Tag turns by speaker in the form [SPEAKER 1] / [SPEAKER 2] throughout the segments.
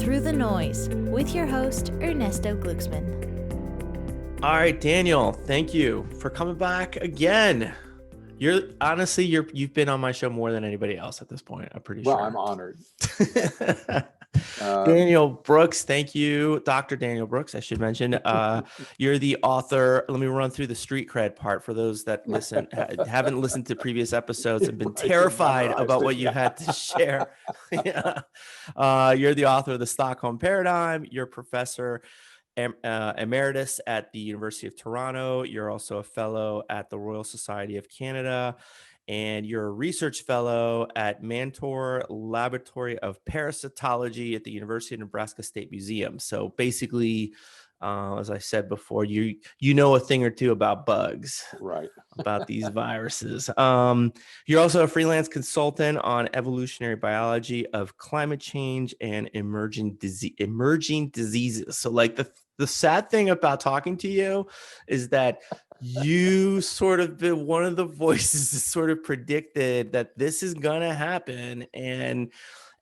[SPEAKER 1] Through the Noise with your host, Ernesto Glucksmann.
[SPEAKER 2] All right, Daniel, thank you for coming back again. You've been on my show more than anybody else at this point, I'm pretty sure.
[SPEAKER 3] Well, I'm honored.
[SPEAKER 2] Daniel Brooks, thank you. Dr. Daniel Brooks, I should mention. You're the author. Let me run through the street cred part for those that haven't listened to previous episodes and been terrified about what you had to share. Yeah. You're the author of the Stockholm Paradigm. You're professor emeritus at the University of Toronto. You're also a fellow at the Royal Society of Canada, and you're a research fellow at Manter Laboratory of Parasitology at the University of Nebraska State Museum. So basically, as I said before, you know a thing or two about bugs,
[SPEAKER 3] right?
[SPEAKER 2] About these viruses. You're also a freelance consultant on evolutionary biology of climate change and emerging diseases. So like the sad thing about talking to you is that you sort of been one of the voices that sort of predicted that this is going to happen. And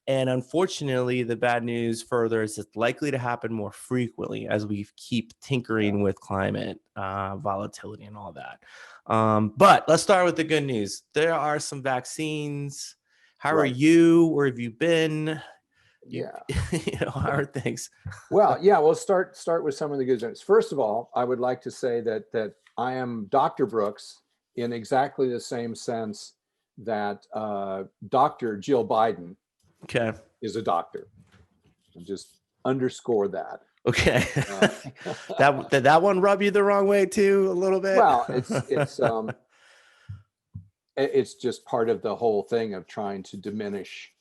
[SPEAKER 2] unfortunately, the bad news further is it's likely to happen more frequently as we keep tinkering with climate volatility and all that. But let's start with the good news. There are some vaccines. How are you? Where have you been? How are things?
[SPEAKER 3] Well, we'll start with some of the good news. First of all, I would like to say that I am Dr. Brooks in exactly the same sense that Dr. Jill Biden is a doctor. And just underscore that.
[SPEAKER 2] Okay. Did that one rub you the wrong way too, a little bit?
[SPEAKER 3] Well, it's just part of the whole thing of trying to diminish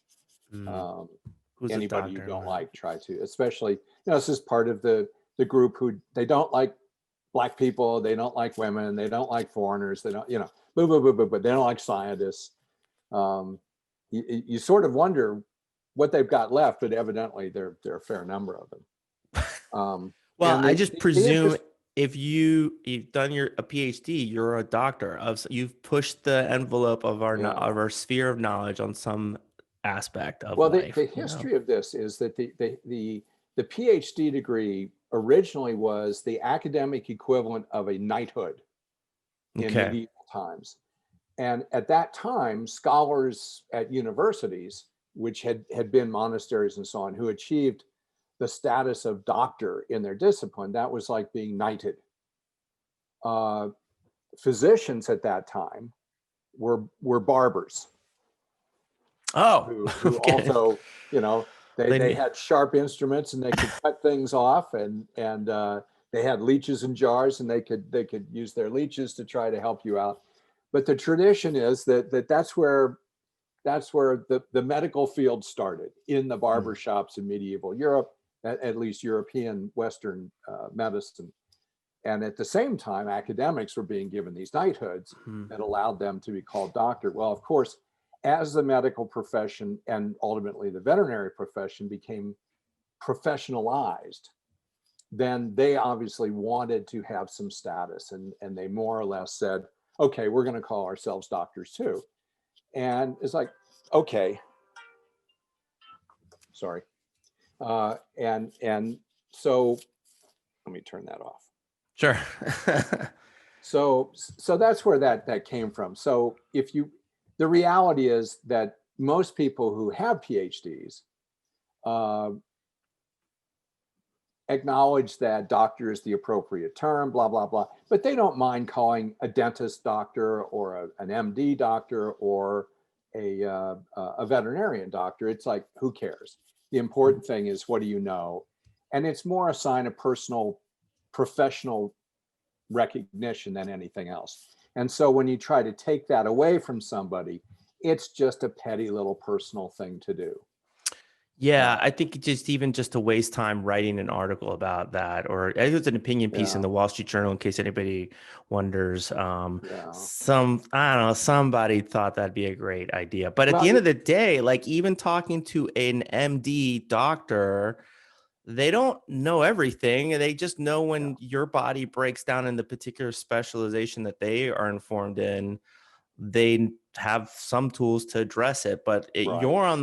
[SPEAKER 3] anybody you don't like. Try to, especially, this is part of the group who they don't like Black people, they don't like women, they don't like foreigners, they don't, but they don't like scientists. You sort of wonder what they've got left, but evidently there are a fair number of them.
[SPEAKER 2] Well, I just presume if you've done a PhD, you're a doctor you've pushed the envelope of our sphere of knowledge on some aspect of life.
[SPEAKER 3] The history of this is that the PhD degree originally was the academic equivalent of a knighthood in medieval times. And at that time, scholars at universities, which had been monasteries and so on, who achieved the status of doctor in their discipline, that was like being knighted. Physicians at that time were barbers. Who also, they had sharp instruments and they could cut things off, and they had leeches in jars, and they could use their leeches to try to help you out. But the tradition is that's where the medical field started, in the barber shops in medieval Europe, at least European Western medicine. And at the same time, academics were being given these knighthoods that allowed them to be called doctor. Well, of course, as the medical profession and ultimately the veterinary profession became professionalized, then they obviously wanted to have some status, and they more or less said, okay, we're going to call ourselves doctors too. And it's like, okay, sorry. And so let me turn that off.
[SPEAKER 2] Sure.
[SPEAKER 3] So that's where that came from. So the reality is that most people who have PhDs acknowledge that doctor is the appropriate term, blah, blah, blah, but they don't mind calling a dentist doctor or an MD doctor or a veterinarian doctor. It's like, who cares? The important thing is, what do you know? And it's more a sign of personal, professional recognition than anything else. And so when you try to take that away from somebody, it's just a petty little personal thing to do.
[SPEAKER 2] Yeah, I think just to waste time writing an article about that, or it was an opinion piece in the Wall Street Journal, in case anybody wonders. Somebody thought that'd be a great idea. But at the end of the day, like, even talking to an MD doctor, they don't know everything. They just know when your body breaks down in the particular specialization that they are informed in. They have some tools to address it, but you're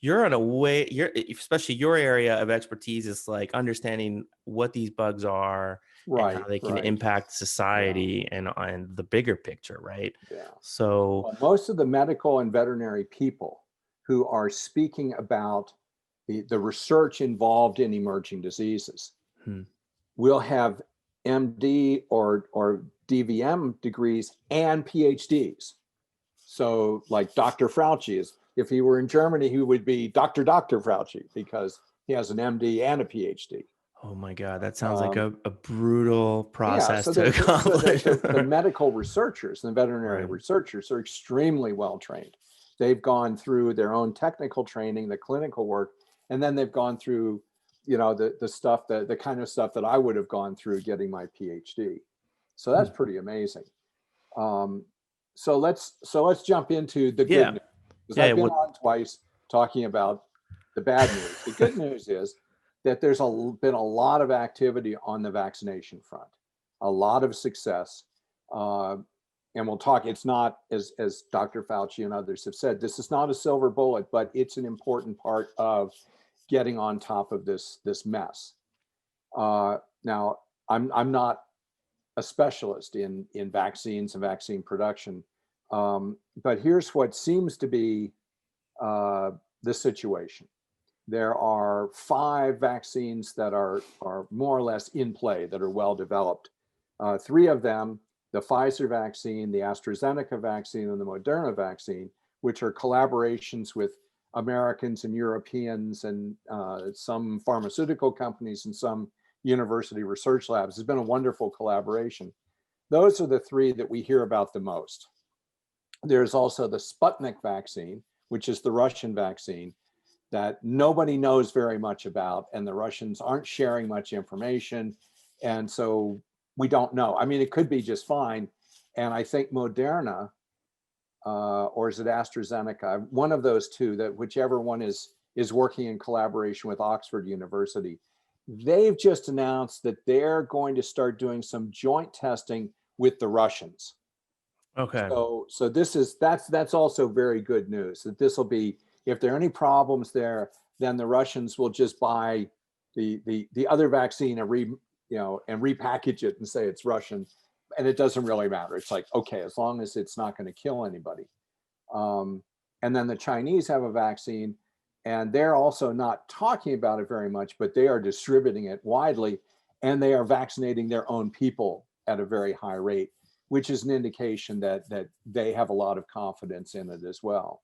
[SPEAKER 2] you're on a way, especially your area of expertise is like understanding what these bugs are and how they can impact society and the bigger picture, right?
[SPEAKER 3] Yeah.
[SPEAKER 2] So
[SPEAKER 3] most of the medical and veterinary people who are speaking about the research involved in emerging diseases will have MD or DVM degrees and PhDs. So like Dr. Fauci is, if he were in Germany, he would be Dr. Fauci because he has an MD and a PhD.
[SPEAKER 2] Oh my God, that sounds like a brutal process to
[SPEAKER 3] accomplish.
[SPEAKER 2] accomplish.
[SPEAKER 3] The medical researchers and the veterinary researchers are extremely well trained. They've gone through their own technical training, the clinical work, and then they've gone through, the stuff the kind of stuff that I would have gone through getting my PhD. So that's pretty amazing. So let's jump into the good news. Because I've been on twice talking about the bad news. The good news is that there's been a lot of activity on the vaccination front, a lot of success. And we'll talk, it's not, as Dr. Fauci and others have said, this is not a silver bullet, but it's an important part of getting on top of this mess. Now, I'm not a specialist in vaccines and vaccine production, but here's what seems to be the situation. There are 5 vaccines that are more or less in play, that are well developed. 3 of them, the Pfizer vaccine, the AstraZeneca vaccine, and the Moderna vaccine, which are collaborations with Americans and Europeans and some pharmaceutical companies and some university research labs. It's been a wonderful collaboration. Those are the 3 that we hear about the most. There's also the Sputnik vaccine, which is the Russian vaccine that nobody knows very much about, and the Russians aren't sharing much information. And so we don't know. I mean, it could be just fine. And I think Moderna, or is it AstraZeneca, one of those 2, that whichever one is working in collaboration with Oxford University, they've just announced that they're going to start doing some joint testing with the Russians.
[SPEAKER 2] Okay.
[SPEAKER 3] So that's also very good news, that this will be, if there are any problems there, then the Russians will just buy the other vaccine and repackage it and say it's Russian, and it doesn't really matter. It's like, okay, as long as it's not going to kill anybody. And then the Chinese have a vaccine, and they're also not talking about it very much, but they are distributing it widely, and they are vaccinating their own people at a very high rate, which is an indication that they have a lot of confidence in it as well.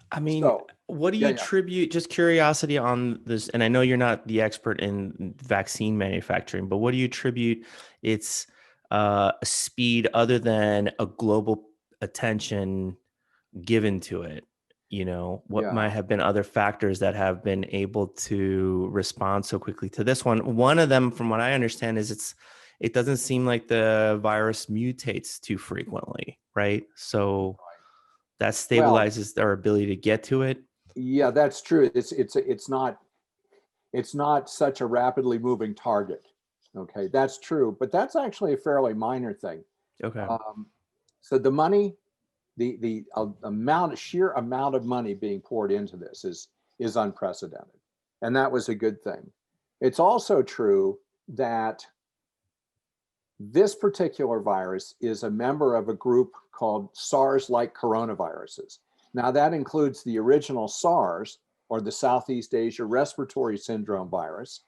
[SPEAKER 2] I mean, what do you attribute, just curiosity on this, and I know you're not the expert in vaccine manufacturing, but what do you attribute its speed other than a global attention given to it? What might have been other factors that have been able to respond so quickly to this one? One of them, from what I understand, is it doesn't seem like the virus mutates too frequently, right? So that stabilizes their ability to get to it.
[SPEAKER 3] Yeah, that's true. It's not such a rapidly moving target. Okay, that's true, but that's actually a fairly minor thing.
[SPEAKER 2] Okay.
[SPEAKER 3] So the money, the sheer amount of money being poured into this is unprecedented, and that was a good thing. It's also true that this particular virus is a member of a group called SARS-like coronaviruses. Now that includes the original SARS, or the Southeast Asia Respiratory Syndrome virus,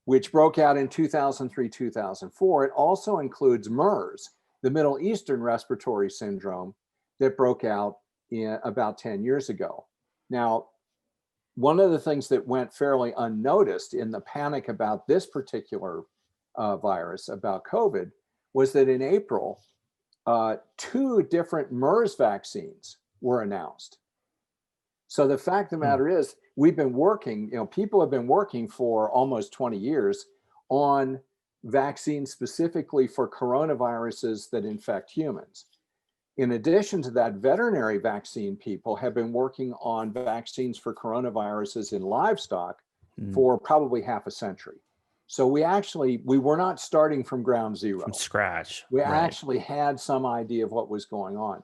[SPEAKER 3] which broke out in 2003, 2004. It also includes MERS, the Middle Eastern Respiratory Syndrome, that broke out about 10 years ago. Now, one of the things that went fairly unnoticed in the panic about this particular virus, about COVID, was that in April, 2 different MERS vaccines were announced. So the fact of the matter is, we've been working, people have been working for almost 20 years on vaccines specifically for coronaviruses that infect humans. In addition to that, veterinary vaccine people have been working on vaccines for coronaviruses in livestock for probably half a century. So we were not starting from ground zero.
[SPEAKER 2] From scratch.
[SPEAKER 3] We actually had some idea of what was going on.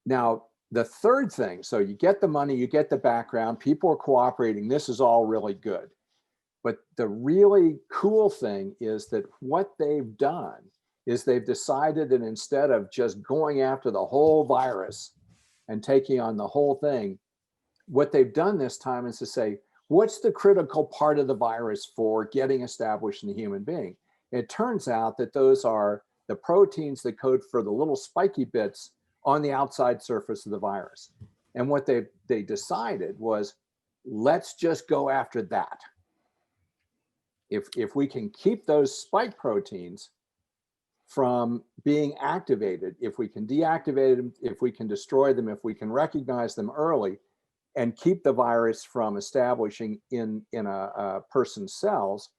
[SPEAKER 3] Now, the third thing, so you get the money, you get the background, people are cooperating, this is all really good. But the really cool thing is that what they've done is they've decided that instead of just going after the whole virus and taking on the whole thing, what they've done this time is to say, what's the critical part of the virus for getting established in the human being? It turns out that those are the proteins that code for the little spiky bits on the outside surface of the virus. And what they decided was, let's just go after that. If we can keep those spike proteins from being activated, if we can deactivate them, if we can destroy them, if we can recognize them early and keep the virus from establishing in a person's cells,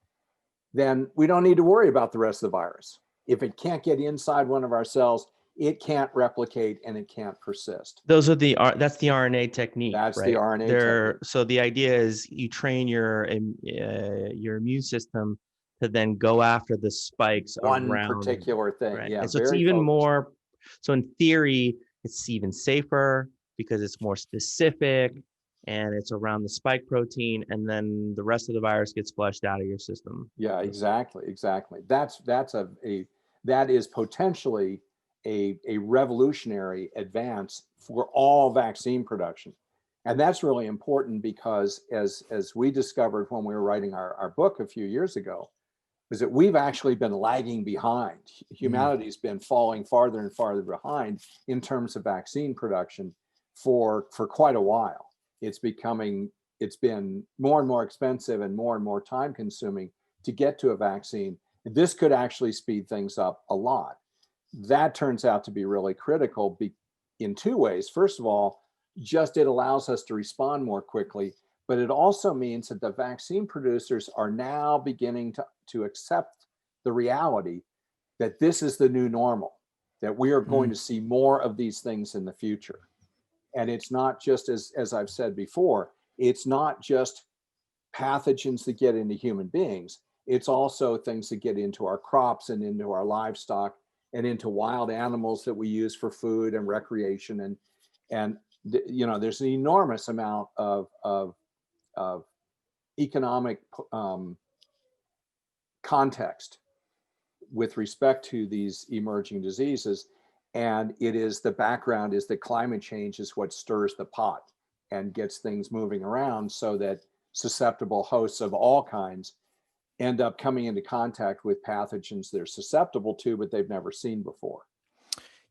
[SPEAKER 3] then we don't need to worry about the rest of the virus. If it can't get inside one of our cells, it can't replicate and it can't persist.
[SPEAKER 2] That's the RNA technique.
[SPEAKER 3] That's
[SPEAKER 2] right?
[SPEAKER 3] the RNA technique.
[SPEAKER 2] So the idea is you train your immune system to then go after the spikes
[SPEAKER 3] One
[SPEAKER 2] around
[SPEAKER 3] particular thing.
[SPEAKER 2] right?
[SPEAKER 3] Yeah.
[SPEAKER 2] And so it's even
[SPEAKER 3] focused.
[SPEAKER 2] more. So in theory, it's even safer because it's more specific and it's around the spike protein, and then the rest of the virus gets flushed out of your system.
[SPEAKER 3] Yeah, exactly. That is potentially a revolutionary advance for all vaccine production. And that's really important because as we discovered when we were writing our book a few years ago, is that we've actually been lagging behind. Humanity's been falling farther and farther behind in terms of vaccine production for quite a while. It's been more and more expensive and more time consuming to get to a vaccine. This could actually speed things up a lot. That turns out to be really critical in two ways. First of all, just it allows us to respond more quickly, but it also means that the vaccine producers are now beginning to accept the reality that this is the new normal, that we are going to see more of these things in the future. And it's not just, as I've said before, it's not just pathogens that get into human beings. It's also things that get into our crops and into our livestock and into wild animals that we use for food and recreation. And there's an enormous amount of economic context with respect to these emerging diseases. And the background is that climate change is what stirs the pot and gets things moving around so that susceptible hosts of all kinds end up coming into contact with pathogens they're susceptible to, but they've never seen before.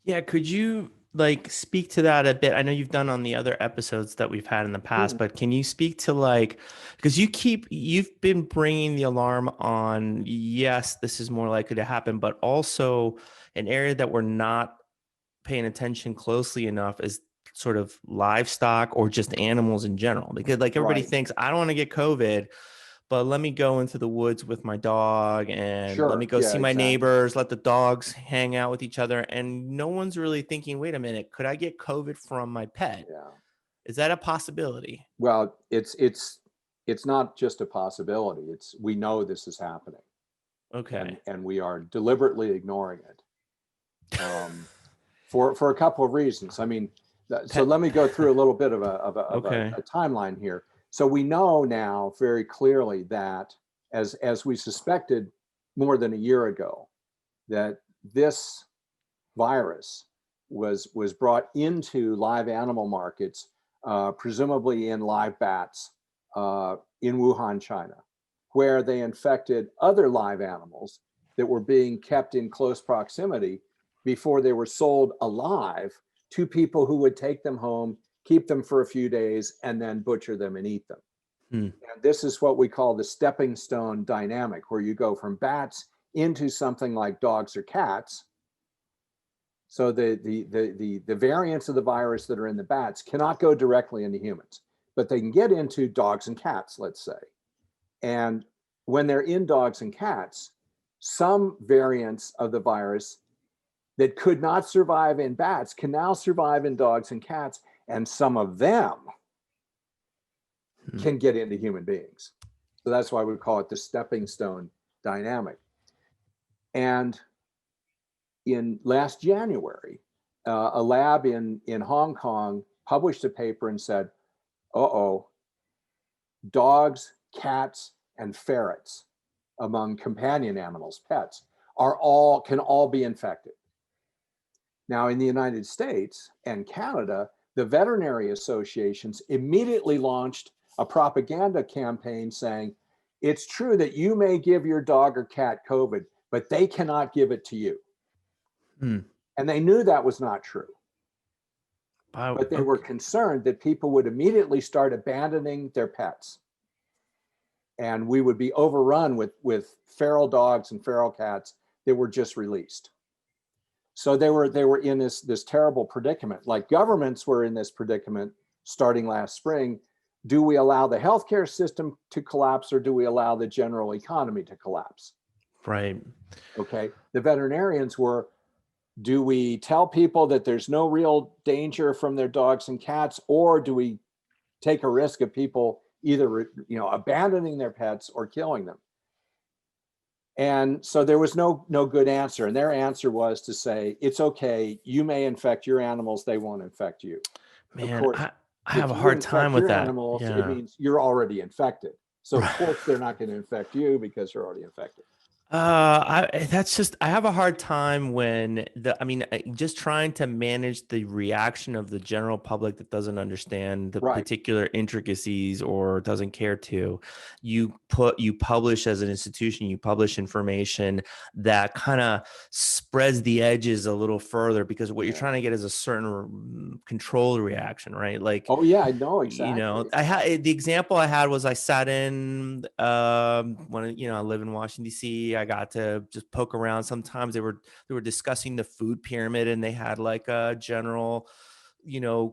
[SPEAKER 2] Yeah, could you speak to that a bit? I know you've done on the other episodes that we've had in the past, but can you speak to because you've been bringing the alarm on, yes, this is more likely to happen, but also an area that we're not paying attention closely enough is sort of livestock or just animals in general, because everybody thinks I don't want to get COVID, but let me go into the woods with my dog and let me go see my neighbors, let the dogs hang out with each other. And no one's really thinking, wait a minute, could I get COVID from my pet?
[SPEAKER 3] Yeah.
[SPEAKER 2] Is that a possibility?
[SPEAKER 3] Well, it's not just a possibility. We know this is happening.
[SPEAKER 2] Okay.
[SPEAKER 3] And we are deliberately ignoring it. For a couple of reasons. I mean, so let me go through a little bit of a timeline here. So we know now very clearly that, as we suspected more than a year ago, that this virus was brought into live animal markets, presumably in live bats in Wuhan, China, where they infected other live animals that were being kept in close proximity before they were sold alive to people who would take them home, keep them for a few days, and then butcher them and eat them. And this is what we call the stepping stone dynamic, where you go from bats into something like dogs or cats. So the variants of the virus that are in the bats cannot go directly into humans, but they can get into dogs and cats, let's say. And when they're in dogs and cats, some variants of the virus that could not survive in bats can now survive in dogs and cats, and some of them can get into human beings. So that's why we call it the stepping stone dynamic. And in last January, a lab in Hong Kong published a paper and said, uh-oh, dogs, cats, and ferrets among companion animals, pets, can all be infected. Now, in the United States and Canada, the veterinary associations immediately launched a propaganda campaign saying, it's true that you may give your dog or cat COVID, but they cannot give it to you. And they knew that was not true. But they were concerned that people would immediately start abandoning their pets. And we would be overrun with feral dogs and feral cats that were just released. So they were in this terrible predicament. Like governments were in this predicament starting last spring. Do we allow the healthcare system to collapse, or do we allow the general economy to collapse?
[SPEAKER 2] Right.
[SPEAKER 3] Okay. The veterinarians were, do we tell people that there's no real danger from their dogs and cats, or do we take a risk of people either, abandoning their pets or killing them? And so there was no good answer. And their answer was to say, it's okay, you may infect your animals, they won't infect you.
[SPEAKER 2] Man,
[SPEAKER 3] of course,
[SPEAKER 2] I have a hard time with that.
[SPEAKER 3] Animals, it means you're already infected. So of course they're not going to infect you because you're already infected.
[SPEAKER 2] I have a hard time when just trying to manage the reaction of the general public that doesn't understand the particular intricacies or doesn't care to. You publish as an institution, you publish information that kind of spreads the edges a little further, because what you're trying to get is a certain controlled reaction, right? Like,
[SPEAKER 3] oh yeah, I know exactly.
[SPEAKER 2] The example I had was I sat in when I live in Washington D.C. I got to just poke around. Sometimes they were discussing the food pyramid, and they had like a general,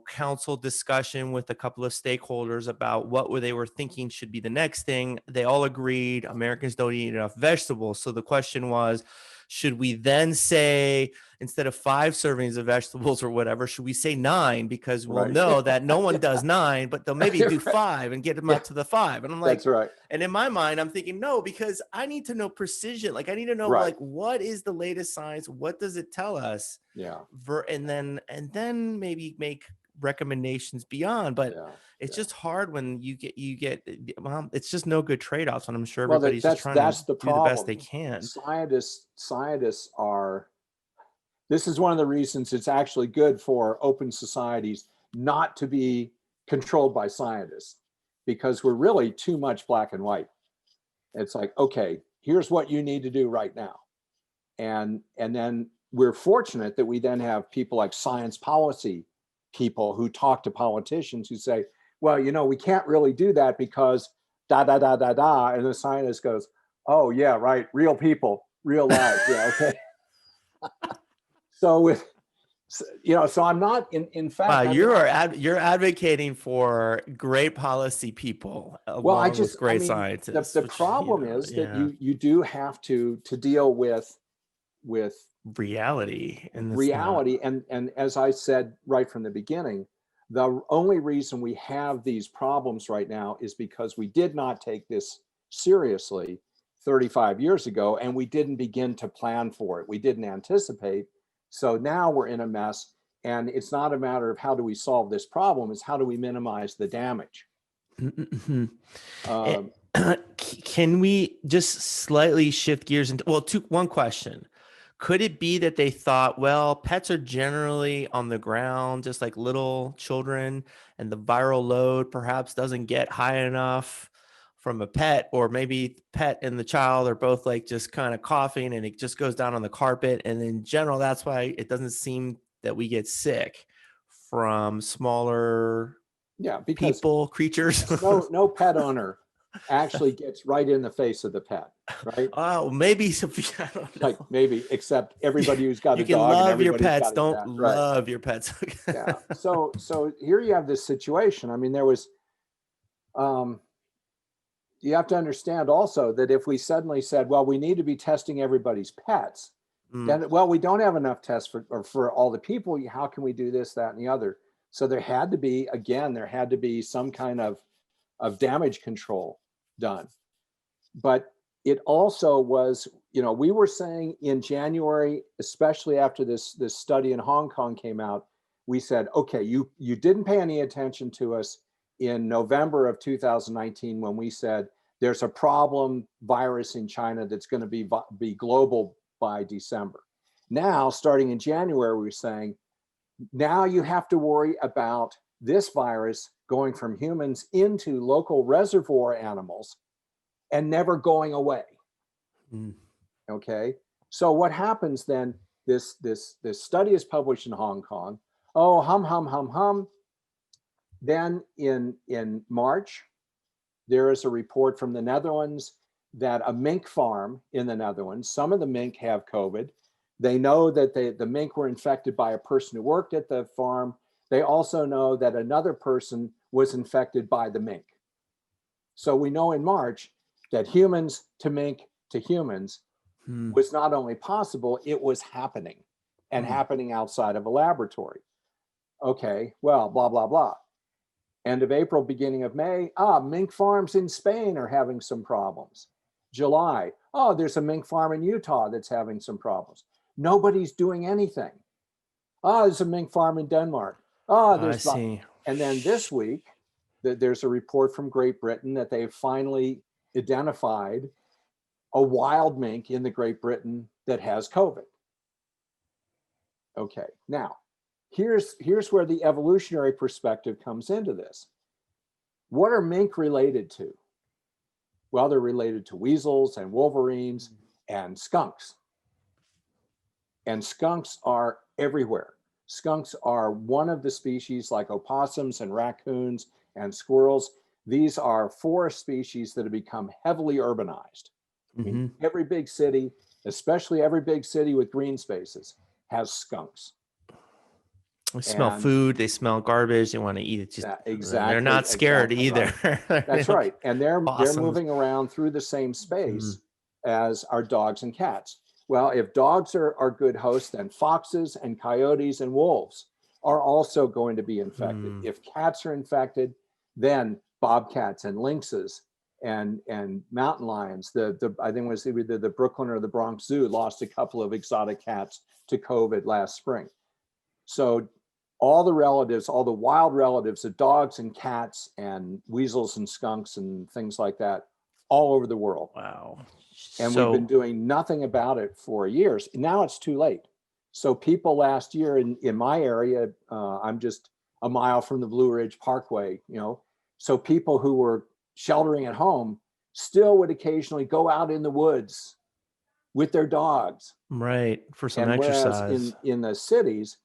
[SPEAKER 2] council discussion with a couple of stakeholders about what they were thinking should be the next thing. They all agreed Americans don't eat enough vegetables. So the question was, should we then say, instead of 5 servings of vegetables or whatever, should we say 9? Because we'll know that no one does 9, but they'll maybe do 5 and get them up to the 5. And I'm like,
[SPEAKER 3] that's right.
[SPEAKER 2] And in my mind, I'm thinking, no, because I need to know precision. Like I need to know like, what is the latest science? What does it tell us?
[SPEAKER 3] Yeah.
[SPEAKER 2] And then maybe make recommendations beyond, but it's just hard when you get it's just no good trade-offs, and I'm sure everybody's just trying to do the best they can.
[SPEAKER 3] Scientists are, this is one of the reasons it's actually good for open societies not to be controlled by scientists, because we're really too much black and white. It's like, okay, here's what you need to do right now, and then we're fortunate that we then have people like science policy people who talk to politicians who say, well, we can't really do that because da da da da da, and the scientist goes, oh yeah, right, real people, real lives. Yeah, okay. So I'm not in fact.
[SPEAKER 2] Wow, you're advocating for great policy people along with great scientists.
[SPEAKER 3] The problem is that you do have to deal with
[SPEAKER 2] reality
[SPEAKER 3] and as I said right from the beginning, the only reason we have these problems right now is because we did not take this seriously 35 years ago, and we didn't begin to plan for it. We didn't anticipate. So now we're in a mess, and it's not a matter of how do we solve this problem, it's how do we minimize the damage.
[SPEAKER 2] Can we just slightly shift gears into, one question. Could it be that they thought, well, pets are generally on the ground, just like little children, and the viral load perhaps doesn't get high enough from a pet, or maybe pet and the child are both like just kind of coughing and it just goes down on the carpet. And in general, that's why it doesn't seem that we get sick from smaller creatures.
[SPEAKER 3] no pet owner actually gets right in the face of the pet, right?
[SPEAKER 2] Oh, maybe
[SPEAKER 3] maybe, except everybody who's got a dog.
[SPEAKER 2] You can love your pets, don't love your pets.
[SPEAKER 3] Yeah. So here you have this situation. I mean, there was, you have to understand also that if we suddenly said, well, we need to be testing everybody's pets, then, well, we don't have enough tests for all the people. How can we do this, that, and the other? So there had to be some kind of damage control done. But it also was, we were saying in January, especially after this study in Hong Kong came out, we said, okay, you didn't pay any attention to us in November of 2019 when we said there's a problem virus in China that's going to be global by December. Now, starting in January, we're saying, now you have to worry about this virus going from humans into local reservoir animals and never going away. Okay, so what happens then? This study is published in Hong Kong. Oh, hum. Then in March, there is a report from the Netherlands that a mink farm in the Netherlands, some of the mink have COVID. They know that the mink were infected by a person who worked at the farm. They also know that another person was infected by the mink. So we know in March that humans to mink to humans was not only possible, it was happening and happening outside of a laboratory. Okay, well, blah, blah, blah. End of April, beginning of May, mink farms in Spain are having some problems. July, there's a mink farm in Utah that's having some problems. Nobody's doing anything. There's a mink farm in Denmark.
[SPEAKER 2] I see.
[SPEAKER 3] And then this week, there's a report from Great Britain that they've finally identified a wild mink in the Great Britain that has COVID. Okay, now, here's where the evolutionary perspective comes into this. What are mink related to? Well, they're related to weasels and wolverines and skunks. And skunks are everywhere. Skunks are one of the species, like opossums and raccoons and squirrels. These are forest species that have become heavily urbanized. I mean, every big city, especially every big city with green spaces, has skunks.
[SPEAKER 2] They smell food, they smell garbage, they want to eat it.
[SPEAKER 3] Exactly.
[SPEAKER 2] They're not scared either.
[SPEAKER 3] Right. That's right. And they're moving around through the same space as our dogs and cats. Well, if dogs are good hosts, then foxes and coyotes and wolves are also going to be infected. If cats are infected, then bobcats and lynxes and mountain lions. I think it was either the Brooklyn or the Bronx Zoo lost a couple of exotic cats to COVID last spring. So all the relatives, all the wild relatives of dogs and cats and weasels and skunks and things like that, all over the world.
[SPEAKER 2] Wow.
[SPEAKER 3] And we've been doing nothing about it for years. Now it's too late. So people last year in my area, I'm just a mile from the Blue Ridge Parkway, so people who were sheltering at home still would occasionally go out in the woods with their dogs.
[SPEAKER 2] Right, for some
[SPEAKER 3] and
[SPEAKER 2] exercise.
[SPEAKER 3] Whereas in the cities,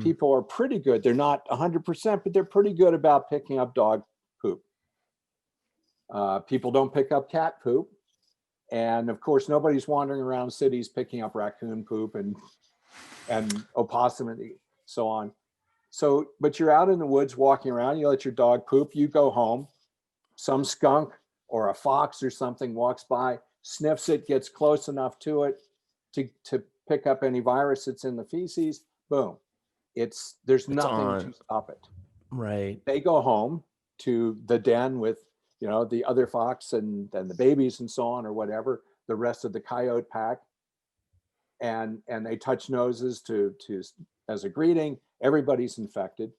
[SPEAKER 3] people are pretty good. They're not 100%, but they're pretty good about picking up dog poop. People don't pick up cat poop. And of course, nobody's wandering around cities picking up raccoon poop and opossum and so on. So, but you're out in the woods walking around, you let your dog poop, you go home, some skunk or a fox or something walks by, sniffs it, gets close enough to it to pick up any virus that's in the feces, boom. There's nothing to stop it.
[SPEAKER 2] Right.
[SPEAKER 3] They go home to the den with the other fox and the babies and so on, or whatever, the rest of the coyote pack. And they touch noses to as a greeting. Everybody's infected.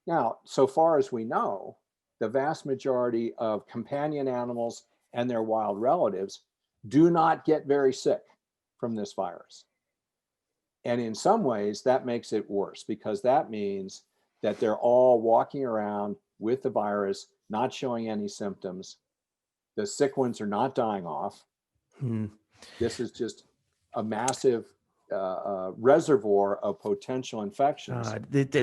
[SPEAKER 3] Now, so far as we know, the vast majority of companion animals and their wild relatives do not get very sick from this virus. And in some ways, that makes it worse, because that means that they're all walking around with the virus, not showing any symptoms. The sick ones are not dying off. This is just a massive reservoir of potential infections.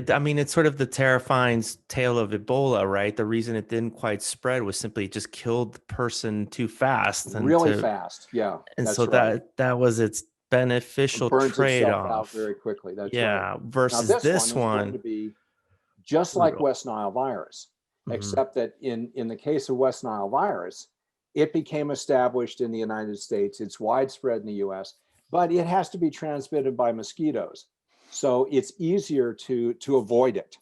[SPEAKER 2] I mean, it's sort of the terrifying tale of Ebola, right? The reason it didn't quite spread was simply it just killed the person too fast.
[SPEAKER 3] Really fast, yeah.
[SPEAKER 2] And so right. that was its beneficial trade-off.
[SPEAKER 3] Out very quickly. That's right.
[SPEAKER 2] Yeah, versus
[SPEAKER 3] now,
[SPEAKER 2] this one
[SPEAKER 3] is going to be just like West Nile virus, except that in the case of West Nile virus, it became established in the United States. It's widespread in the US, but it has to be transmitted by mosquitoes. So it's easier to avoid it.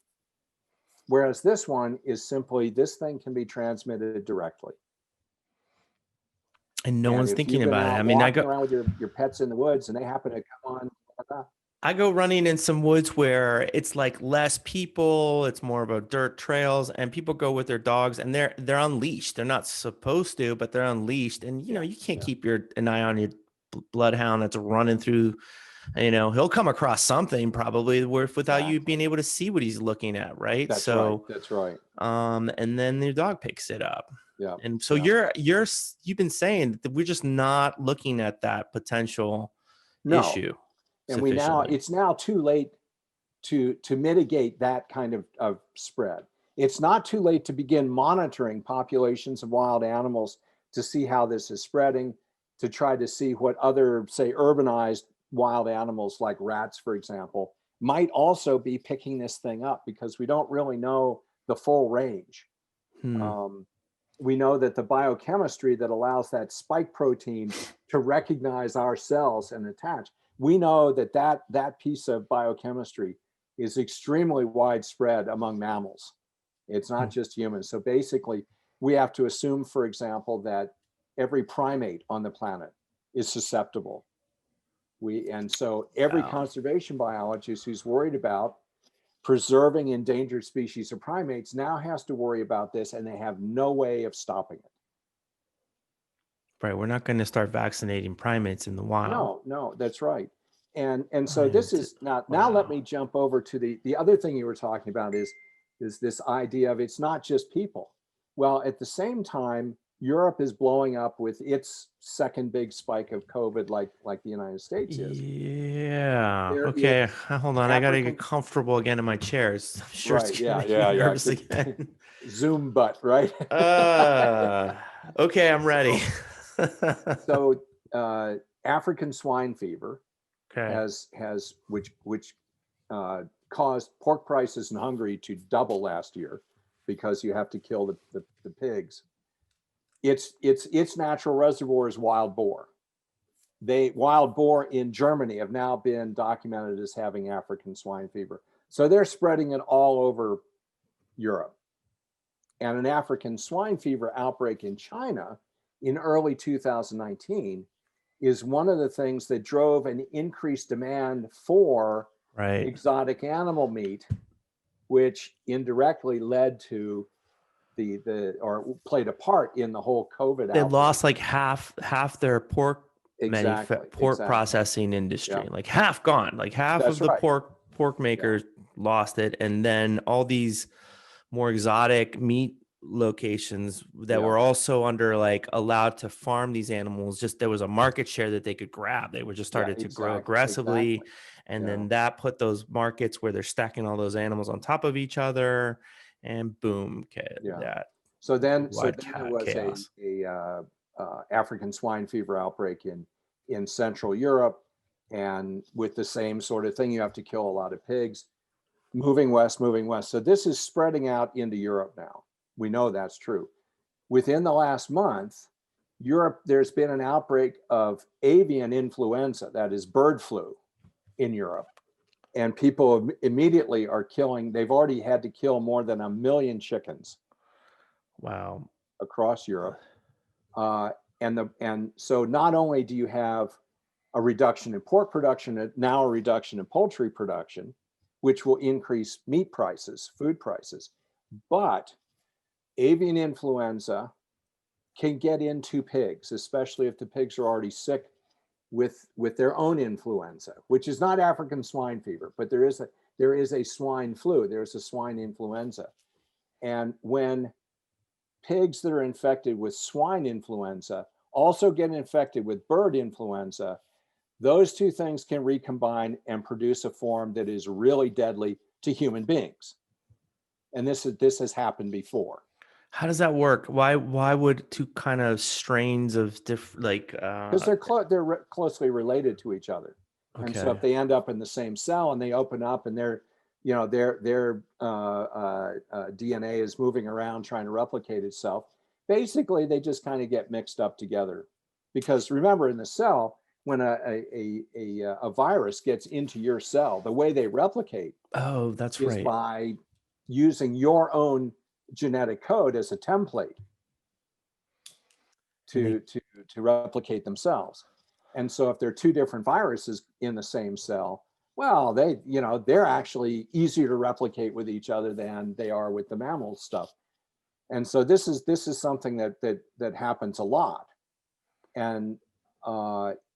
[SPEAKER 3] Whereas this one is simply, this thing can be transmitted directly.
[SPEAKER 2] And no one's thinking about it. I mean,
[SPEAKER 3] I go around with your pets in the woods and they happen to come on.
[SPEAKER 2] I go running in some woods where it's like less people, it's more of a dirt trails, and people go with their dogs, and they're unleashed. They're not supposed to, but they're unleashed. And you can't keep an eye on your bloodhound that's running through. He'll come across something probably without you being able to see what he's looking at, right?
[SPEAKER 3] That's right. That's right.
[SPEAKER 2] And then your dog picks it up.
[SPEAKER 3] Yeah.
[SPEAKER 2] And so you've been saying that we're just not looking at that potential issue.
[SPEAKER 3] And it's now too late to mitigate that kind of spread. It's not too late to begin monitoring populations of wild animals to see how this is spreading, to try to see what other, say, urbanized wild animals like rats, for example, might also be picking this thing up, because we don't really know the full range. We know that the biochemistry that allows that spike protein to recognize our cells and attach, we know that piece of biochemistry is extremely widespread among mammals. It's not just humans. So basically, we have to assume, for example, that every primate on the planet is susceptible. And so every conservation biologist who's worried about preserving endangered species of primates now has to worry about this, and they have no way of stopping it.
[SPEAKER 2] Right. We're not going to start vaccinating primates in the wild.
[SPEAKER 3] No, that's right. And so this is now let me jump over to the other thing you were talking about is this idea of it's not just people. Well, at the same time, Europe is blowing up with its second big spike of COVID, like the United States is.
[SPEAKER 2] Yeah. Okay. Hold on. I got to get comfortable again in my chair. I'm sure it's nervous again.
[SPEAKER 3] Zoom butt, right?
[SPEAKER 2] Okay, I'm ready.
[SPEAKER 3] So African swine fever which caused pork prices in Hungary to double last year, because you have to kill the pigs. Its natural reservoir is wild boar. Wild boar in Germany have now been documented as having African swine fever. So they're spreading it all over Europe. And an African swine fever outbreak in China in early 2019 is one of the things that drove an increased demand for exotic animal meat, which indirectly led to or played a part in the whole COVID
[SPEAKER 2] They
[SPEAKER 3] outbreak.
[SPEAKER 2] lost like half their pork processing industry, like half gone, like half of the pork makers lost it. And then all these more exotic meat locations that were also allowed to farm these animals, just there was a market share that they could grab. They were just started to grow aggressively. And then that put those markets where they're stacking all those animals on top of each other, and boom,
[SPEAKER 3] so then there was a African swine fever outbreak in Central Europe, and with the same sort of thing, you have to kill a lot of pigs. Moving west. So this is spreading out into Europe now. We know that's true. Within the last month, there's been an outbreak of avian influenza, that is bird flu, in Europe. And people immediately are killing. They've already had to kill more than 1 million chickens.
[SPEAKER 2] Wow.
[SPEAKER 3] Across Europe. And so not only do you have a reduction in pork production, now a reduction in poultry production, which will increase meat prices, food prices, but avian influenza can get into pigs, especially if the pigs are already sick with their own influenza, which is not African swine fever, but there is a swine flu, there's a swine influenza. And when pigs that are infected with swine influenza also get infected with bird influenza, those two things can recombine and produce a form that is really deadly to human beings. And this has happened before.
[SPEAKER 2] How does that work? Why would two kind of strains of different,
[SPEAKER 3] because they're closely related to each other. Okay. And so if they end up in the same cell and they open up and their DNA is moving around trying to replicate itself, basically they just kind of get mixed up together. Because remember, in the cell, when a virus gets into your cell, the way they replicate is by using your own genetic code as a template to replicate themselves. And so if there are two different viruses in the same cell, Well, they're actually easier to replicate with each other than they are with the mammal stuff. And so this is something that happens a lot. And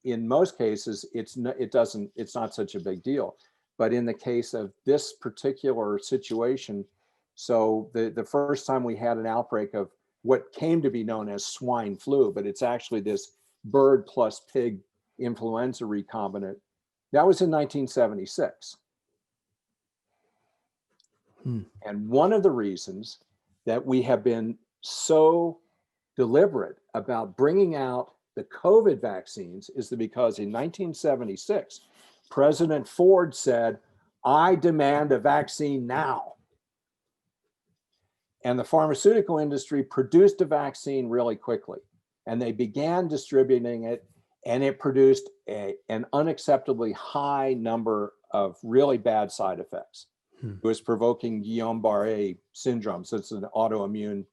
[SPEAKER 3] in most cases, it's not such a big deal. But in the case of this particular situation, so the first time we had an outbreak of what came to be known as swine flu, but it's actually this bird plus pig influenza recombinant, that was in 1976. And one of the reasons that we have been so deliberate about bringing out the COVID vaccines is because in 1976, President Ford said, "I demand a vaccine now." And the pharmaceutical industry produced a vaccine really quickly, and they began distributing it, and it produced an unacceptably high number of really bad side effects. It was provoking Guillain-Barré syndrome, so it's an autoimmune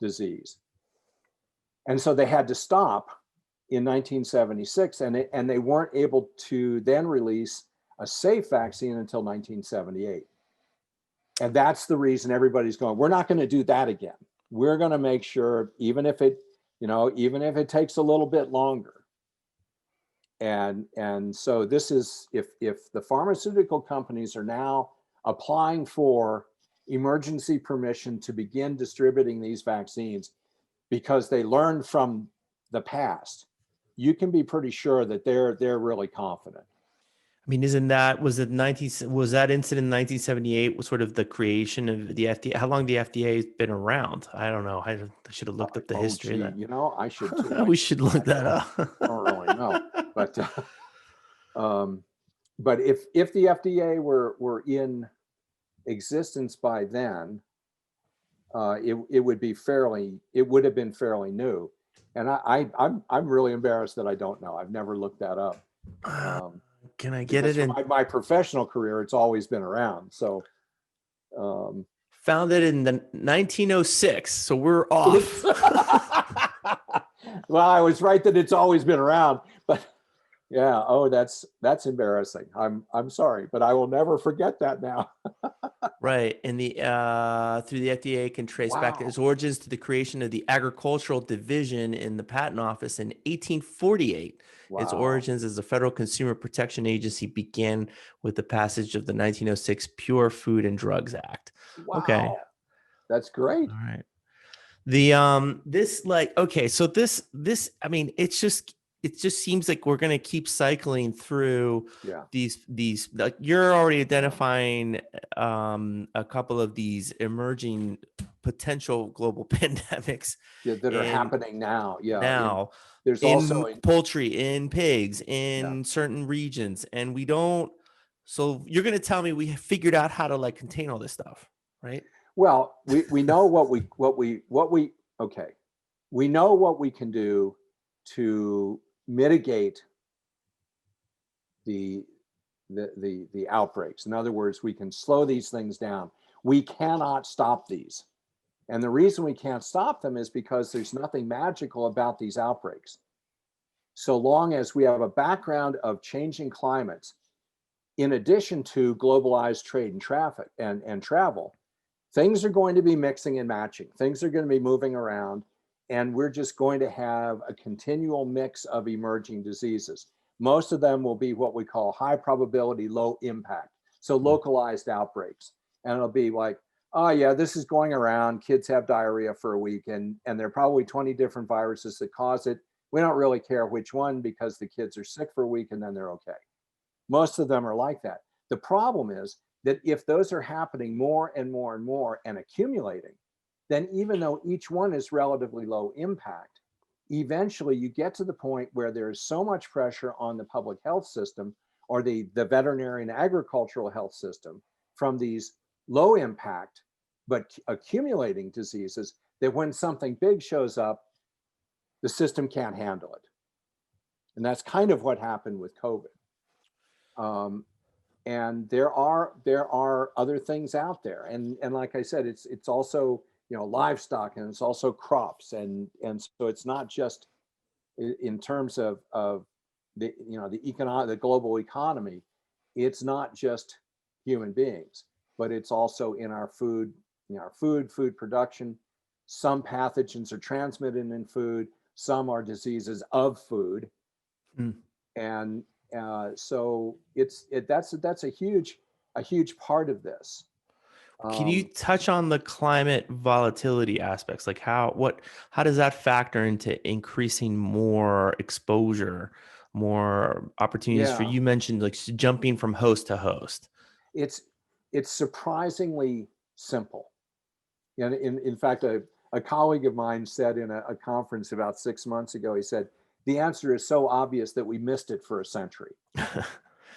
[SPEAKER 3] disease. And so they had to stop in 1976, and they weren't able to then release a safe vaccine until 1978. And that's the reason everybody's going, we're not going to do that again. We're going to make sure, even if it takes a little bit longer. And so this is, if the pharmaceutical companies are now applying for emergency permission to begin distributing these vaccines because they learned from the past, you can be pretty sure that they're really confident.
[SPEAKER 2] I mean, was that incident in 1978 was sort of the creation of the FDA? How long the FDA has been around? I don't know. I should have looked up the history of that.
[SPEAKER 3] I should too.
[SPEAKER 2] We should look that up.
[SPEAKER 3] I don't really know, but if the FDA were in existence by then, it would have been fairly new. And I'm really embarrassed that I don't know. I've never looked that up.
[SPEAKER 2] Can I get it in
[SPEAKER 3] my professional career? It's always been around. So,
[SPEAKER 2] founded in the 1906. So we're off.
[SPEAKER 3] Well, I was right that it's always been around, but yeah. Oh, that's embarrassing. I'm sorry, but I will never forget that now.
[SPEAKER 2] Right. And through the FDA can trace back its origins to the creation of the agricultural division in the patent office in 1848. Wow. Its origins as a federal consumer protection agency began with the passage of the 1906 Pure Food and Drugs Act.
[SPEAKER 3] Wow.
[SPEAKER 2] Okay.
[SPEAKER 3] That's great.
[SPEAKER 2] All right. I mean, it just seems like we're going to keep cycling through these, like you're already identifying a couple of these emerging potential global pandemics
[SPEAKER 3] that are happening now.
[SPEAKER 2] There's also poultry, in pigs, in certain regions. And so you're going to tell me we have figured out how to like contain all this stuff, right?
[SPEAKER 3] Well, we know what we know what we can do to mitigate the outbreaks. In other words, we can slow these things down. We cannot stop these. And the reason we can't stop them is because there's nothing magical about these outbreaks. So long as we have a background of changing climates, in addition to globalized trade and traffic and travel, things are going to be mixing and matching. Things are going to be moving around, and we're just going to have a continual mix of emerging diseases. Most of them will be what we call high probability, low impact. So localized outbreaks. And it'll be like, oh yeah, this is going around. Kids have diarrhea for a week, and there are probably 20 different viruses that cause it. We don't really care which one because the kids are sick for a week and then they're okay. Most of them are like that. The problem is that if those are happening more and more and more and accumulating, then even though each one is relatively low impact, eventually you get to the point where there is so much pressure on the public health system or the veterinary and agricultural health system from these low impact but accumulating diseases that when something big shows up, the system can't handle it. And that's kind of what happened with COVID. And there are other things out there, and like I said, it's also livestock, and it's also crops, and so it's not just in terms of the global economy. it's not just human beings, but it's also in our food, food production. Some pathogens are transmitted in food, some are diseases of food. And so that's a huge part of this.
[SPEAKER 2] Can you touch on the climate volatility aspects? Like how does that factor into increasing more exposure, more opportunities for, you mentioned like jumping from host to host?
[SPEAKER 3] It's surprisingly simple. And in fact, a colleague of mine said in a conference about 6 months ago, he said, the answer is so obvious that we missed it for a century. And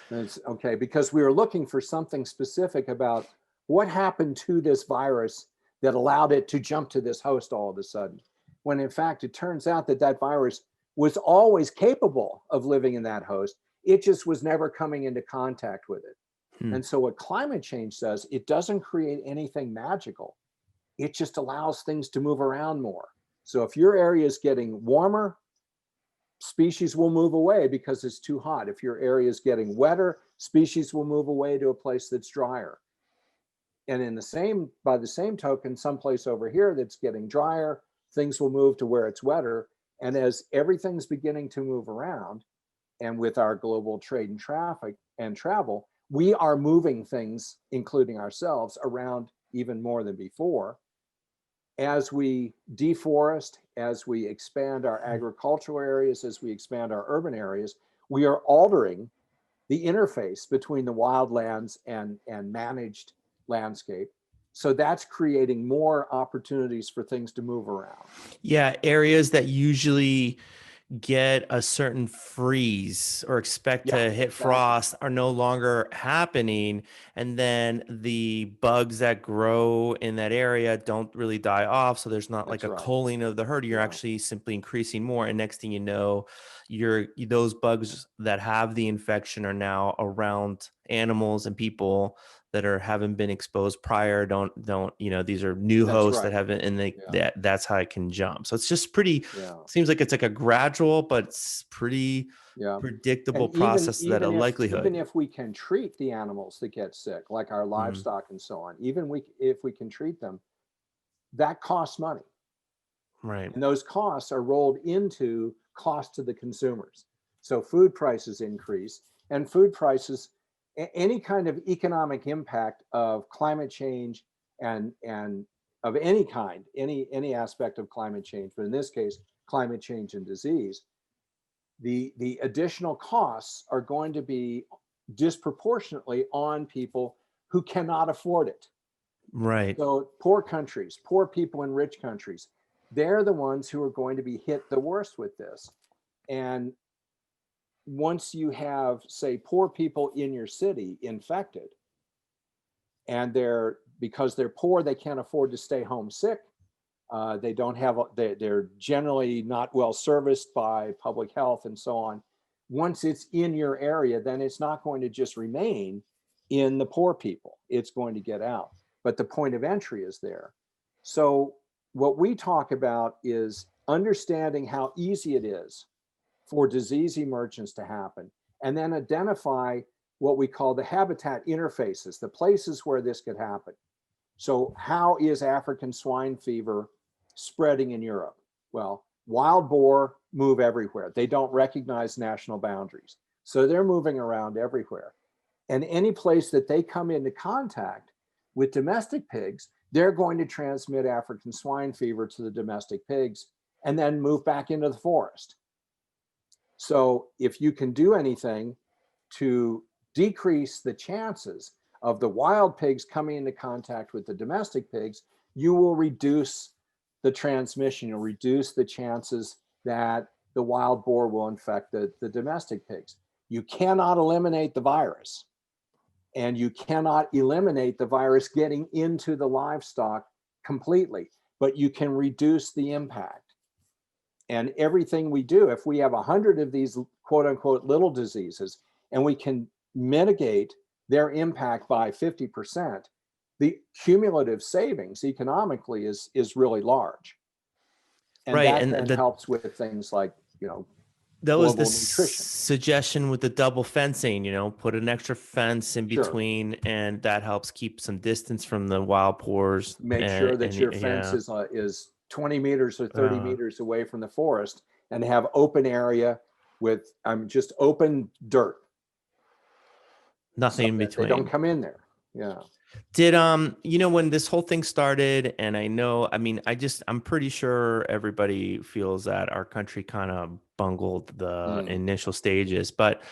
[SPEAKER 3] it's okay, because we were looking for something specific about what happened to this virus that allowed it to jump to this host all of a sudden, when in fact, it turns out that virus was always capable of living in that host. It just was never coming into contact with it. And so what climate change does, it doesn't create anything magical. It just allows things to move around more. So if your area is getting warmer, species will move away because it's too hot. If your area is getting wetter, species will move away to a place that's drier. And by the same token, someplace over here that's getting drier, things will move to where it's wetter. And as everything's beginning to move around, and with our global trade and traffic and travel, we are moving things, including ourselves, around even more than before. As we deforest, as we expand our agricultural areas, as we expand our urban areas, we are altering the interface between the wildlands and managed landscape. So that's creating more opportunities for things to move around.
[SPEAKER 2] Yeah, areas that usually get a certain freeze or expect to hit frost are no longer happening, and then the bugs that grow in that area don't really die off, so there's not like a culling of the herd. You're actually simply increasing more, and next thing you know, those bugs that have the infection are now around animals and people that haven't been exposed prior. Don't these are new hosts that haven't, and that's how it can jump. So it's just pretty seems like it's like a gradual, but it's pretty predictable process, that a likelihood.
[SPEAKER 3] Even if we can treat the animals that get sick, like our livestock and so on, if we can treat them, that costs money.
[SPEAKER 2] Right.
[SPEAKER 3] And those costs are rolled into cost to the consumers. So food prices increase, and food prices, any kind of economic impact of climate change and of any kind, any aspect of climate change, but in this case, climate change and disease, the additional costs are going to be disproportionately on people who cannot afford it.
[SPEAKER 2] Right.
[SPEAKER 3] So poor countries, poor people in rich countries, they're the ones who are going to be hit the worst with this. And once you have, say, poor people in your city infected, and because they're poor, they can't afford to stay home sick. They don't have, they're generally not well serviced by public health and so on. Once it's in your area, then it's not going to just remain in the poor people. It's going to get out. But the point of entry is there. So what we talk about is understanding how easy it is for disease emergence to happen, and then identify what we call the habitat interfaces, the places where this could happen. So how is African swine fever spreading in Europe? Well, wild boar move everywhere. They don't recognize national boundaries. So they're moving around everywhere. And any place that they come into contact with domestic pigs, they're going to transmit African swine fever to the domestic pigs and then move back into the forest. So if you can do anything to decrease the chances of the wild pigs coming into contact with the domestic pigs, you will reduce the transmission. You'll reduce the chances that the wild boar will infect the domestic pigs. You cannot eliminate the virus, and you cannot eliminate the virus getting into the livestock completely, but you can reduce the impact. And everything we do, if we have 100 of these quote unquote little diseases, and we can mitigate their impact by 50%, the cumulative savings economically is really large. And that helps with things like,
[SPEAKER 2] That was the
[SPEAKER 3] nutrition.
[SPEAKER 2] suggestion with the double fencing, put an extra fence in between, and that helps keep some distance from the wild boars.
[SPEAKER 3] Make sure that your fence is 20 meters or 30 meters away from the forest, and have open area with just open dirt.
[SPEAKER 2] Nothing in between.
[SPEAKER 3] They don't come in there. Yeah.
[SPEAKER 2] Did when this whole thing started, and I'm pretty sure everybody feels that our country kind of bungled the initial stages, but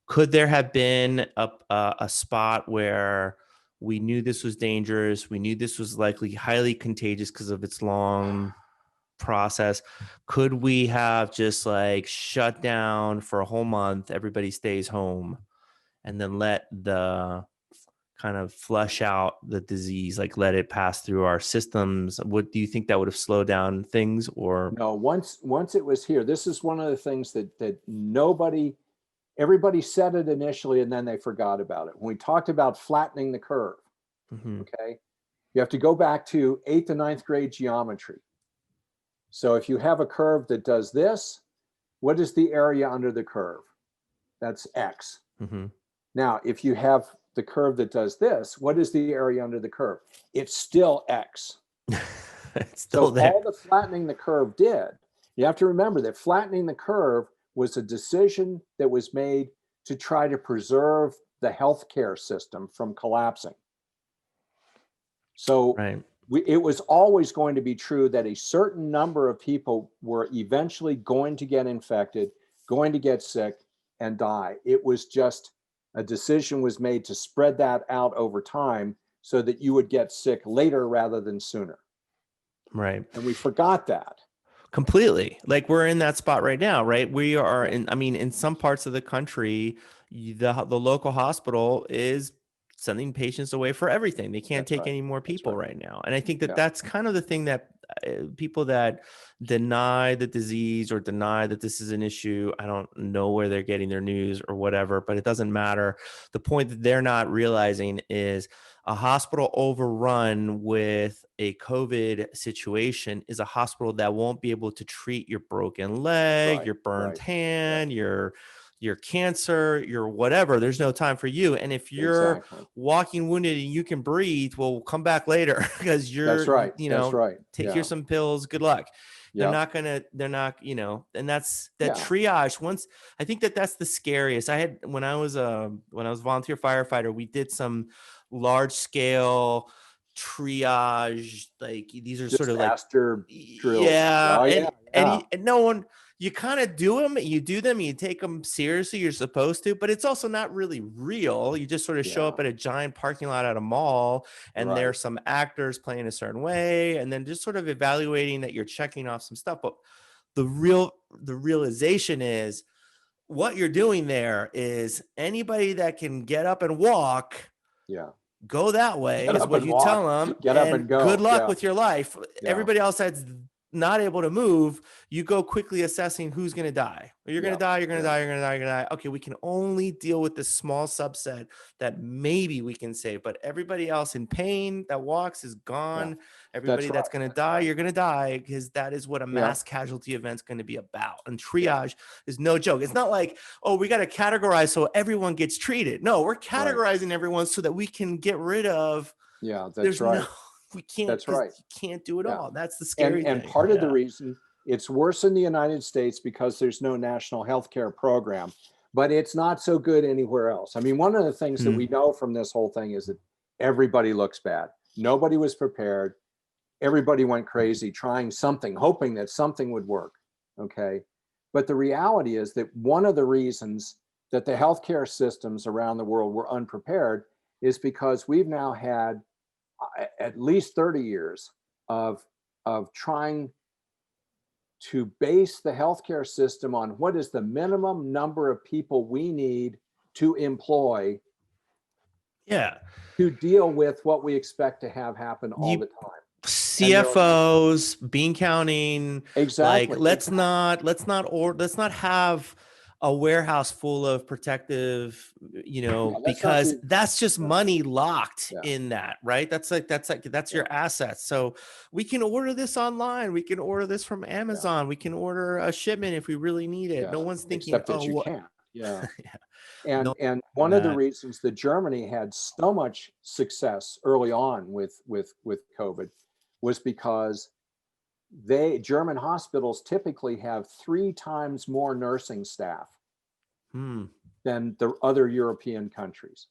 [SPEAKER 2] could there have been a spot where we knew this was dangerous, we knew this was likely highly contagious because of its long process? Could we have just like shut down for a whole month, everybody stays home, and then let the kind of flush out the disease, like let it pass through our systems? What do you think that would have slowed down things? Or
[SPEAKER 3] no, once it was here, this is one of the things that everybody said it initially, and then they forgot about it. When we talked about flattening the curve, okay, you have to go back to 8th and 9th grade geometry. So if you have a curve that does this, what is the area under the curve? That's X. Now, if you have the curve that does this, what is the area under the curve? It's still X.
[SPEAKER 2] It's still there.
[SPEAKER 3] All the flattening the curve did, you have to remember that flattening the curve was a decision that was made to try to preserve the healthcare system from collapsing. So it was always going to be true that a certain number of people were eventually going to get infected, going to get sick and die. It was just a decision was made to spread that out over time so that you would get sick later rather than sooner.
[SPEAKER 2] Right.
[SPEAKER 3] And we forgot that.
[SPEAKER 2] Completely. Like we're in that spot right now, right? We are in some parts of the country, the local hospital is sending patients away for everything. They can't take any more people right now. And I think that that's kind of the thing that people that deny the disease or deny that this is an issue, I don't know where they're getting their news or whatever, but it doesn't matter. The point that they're not realizing is a hospital overrun with a COVID situation is a hospital that won't be able to treat your broken leg, your burned hand, your cancer, your whatever. There's no time for you. And if you're walking wounded and you can breathe, well, come back later because you're, take here some pills. Good luck. They're not, and that's that triage. Once I think that's the scariest. When I was a volunteer firefighter, we did some large scale triage. Like these are sort of like
[SPEAKER 3] drills.
[SPEAKER 2] And no one, you kind of do them, you take them seriously, you're supposed to, but it's also not really real. You just sort of show up at a giant parking lot at a mall and there's some actors playing a certain way and then just sort of evaluating that you're checking off some stuff. But the realization is what you're doing there is anybody that can get up and walk, go that way is what you tell them.
[SPEAKER 3] Get up and go.
[SPEAKER 2] Good luck with your life. Everybody else that's not able to move, you go quickly assessing who's going to die. You're going to die, you're going to die, you're going to die, you're going to die. Okay, we can only deal with this small subset that maybe we can save, but everybody else in pain that walks is gone. Everybody that's going to die, you're going to die, because that is what a mass casualty event's going to be about. And triage is no joke. It's not like, oh, we got to categorize so everyone gets treated. No, we're categorizing everyone so that we can get rid of. We can't.
[SPEAKER 3] That's right.
[SPEAKER 2] You can't do it all. That's the scary thing.
[SPEAKER 3] And part of the reason it's worse in the United States because there's no national healthcare program, but it's not so good anywhere else. I mean, one of the things that we know from this whole thing is that everybody looks bad. Nobody was prepared. Everybody went crazy trying something, hoping that something would work. Okay. But the reality is that one of the reasons that the healthcare systems around the world were unprepared is because we've now had at least 30 years of trying to base the healthcare system on what is the minimum number of people we need to employ to deal with what we expect to have happen all the time.
[SPEAKER 2] CFOs, bean counting,
[SPEAKER 3] exactly.
[SPEAKER 2] Like let's not have a warehouse full of protective, because that's just money locked in that, right? That's your assets. So we can order this online. We can order this from Amazon. We can order a shipment if we really need it. No one's thinking,
[SPEAKER 3] except that you can't.
[SPEAKER 2] Yeah.
[SPEAKER 3] And one of the reasons that Germany had so much success early on with COVID was because German hospitals typically have 3 times more nursing staff than the other European countries.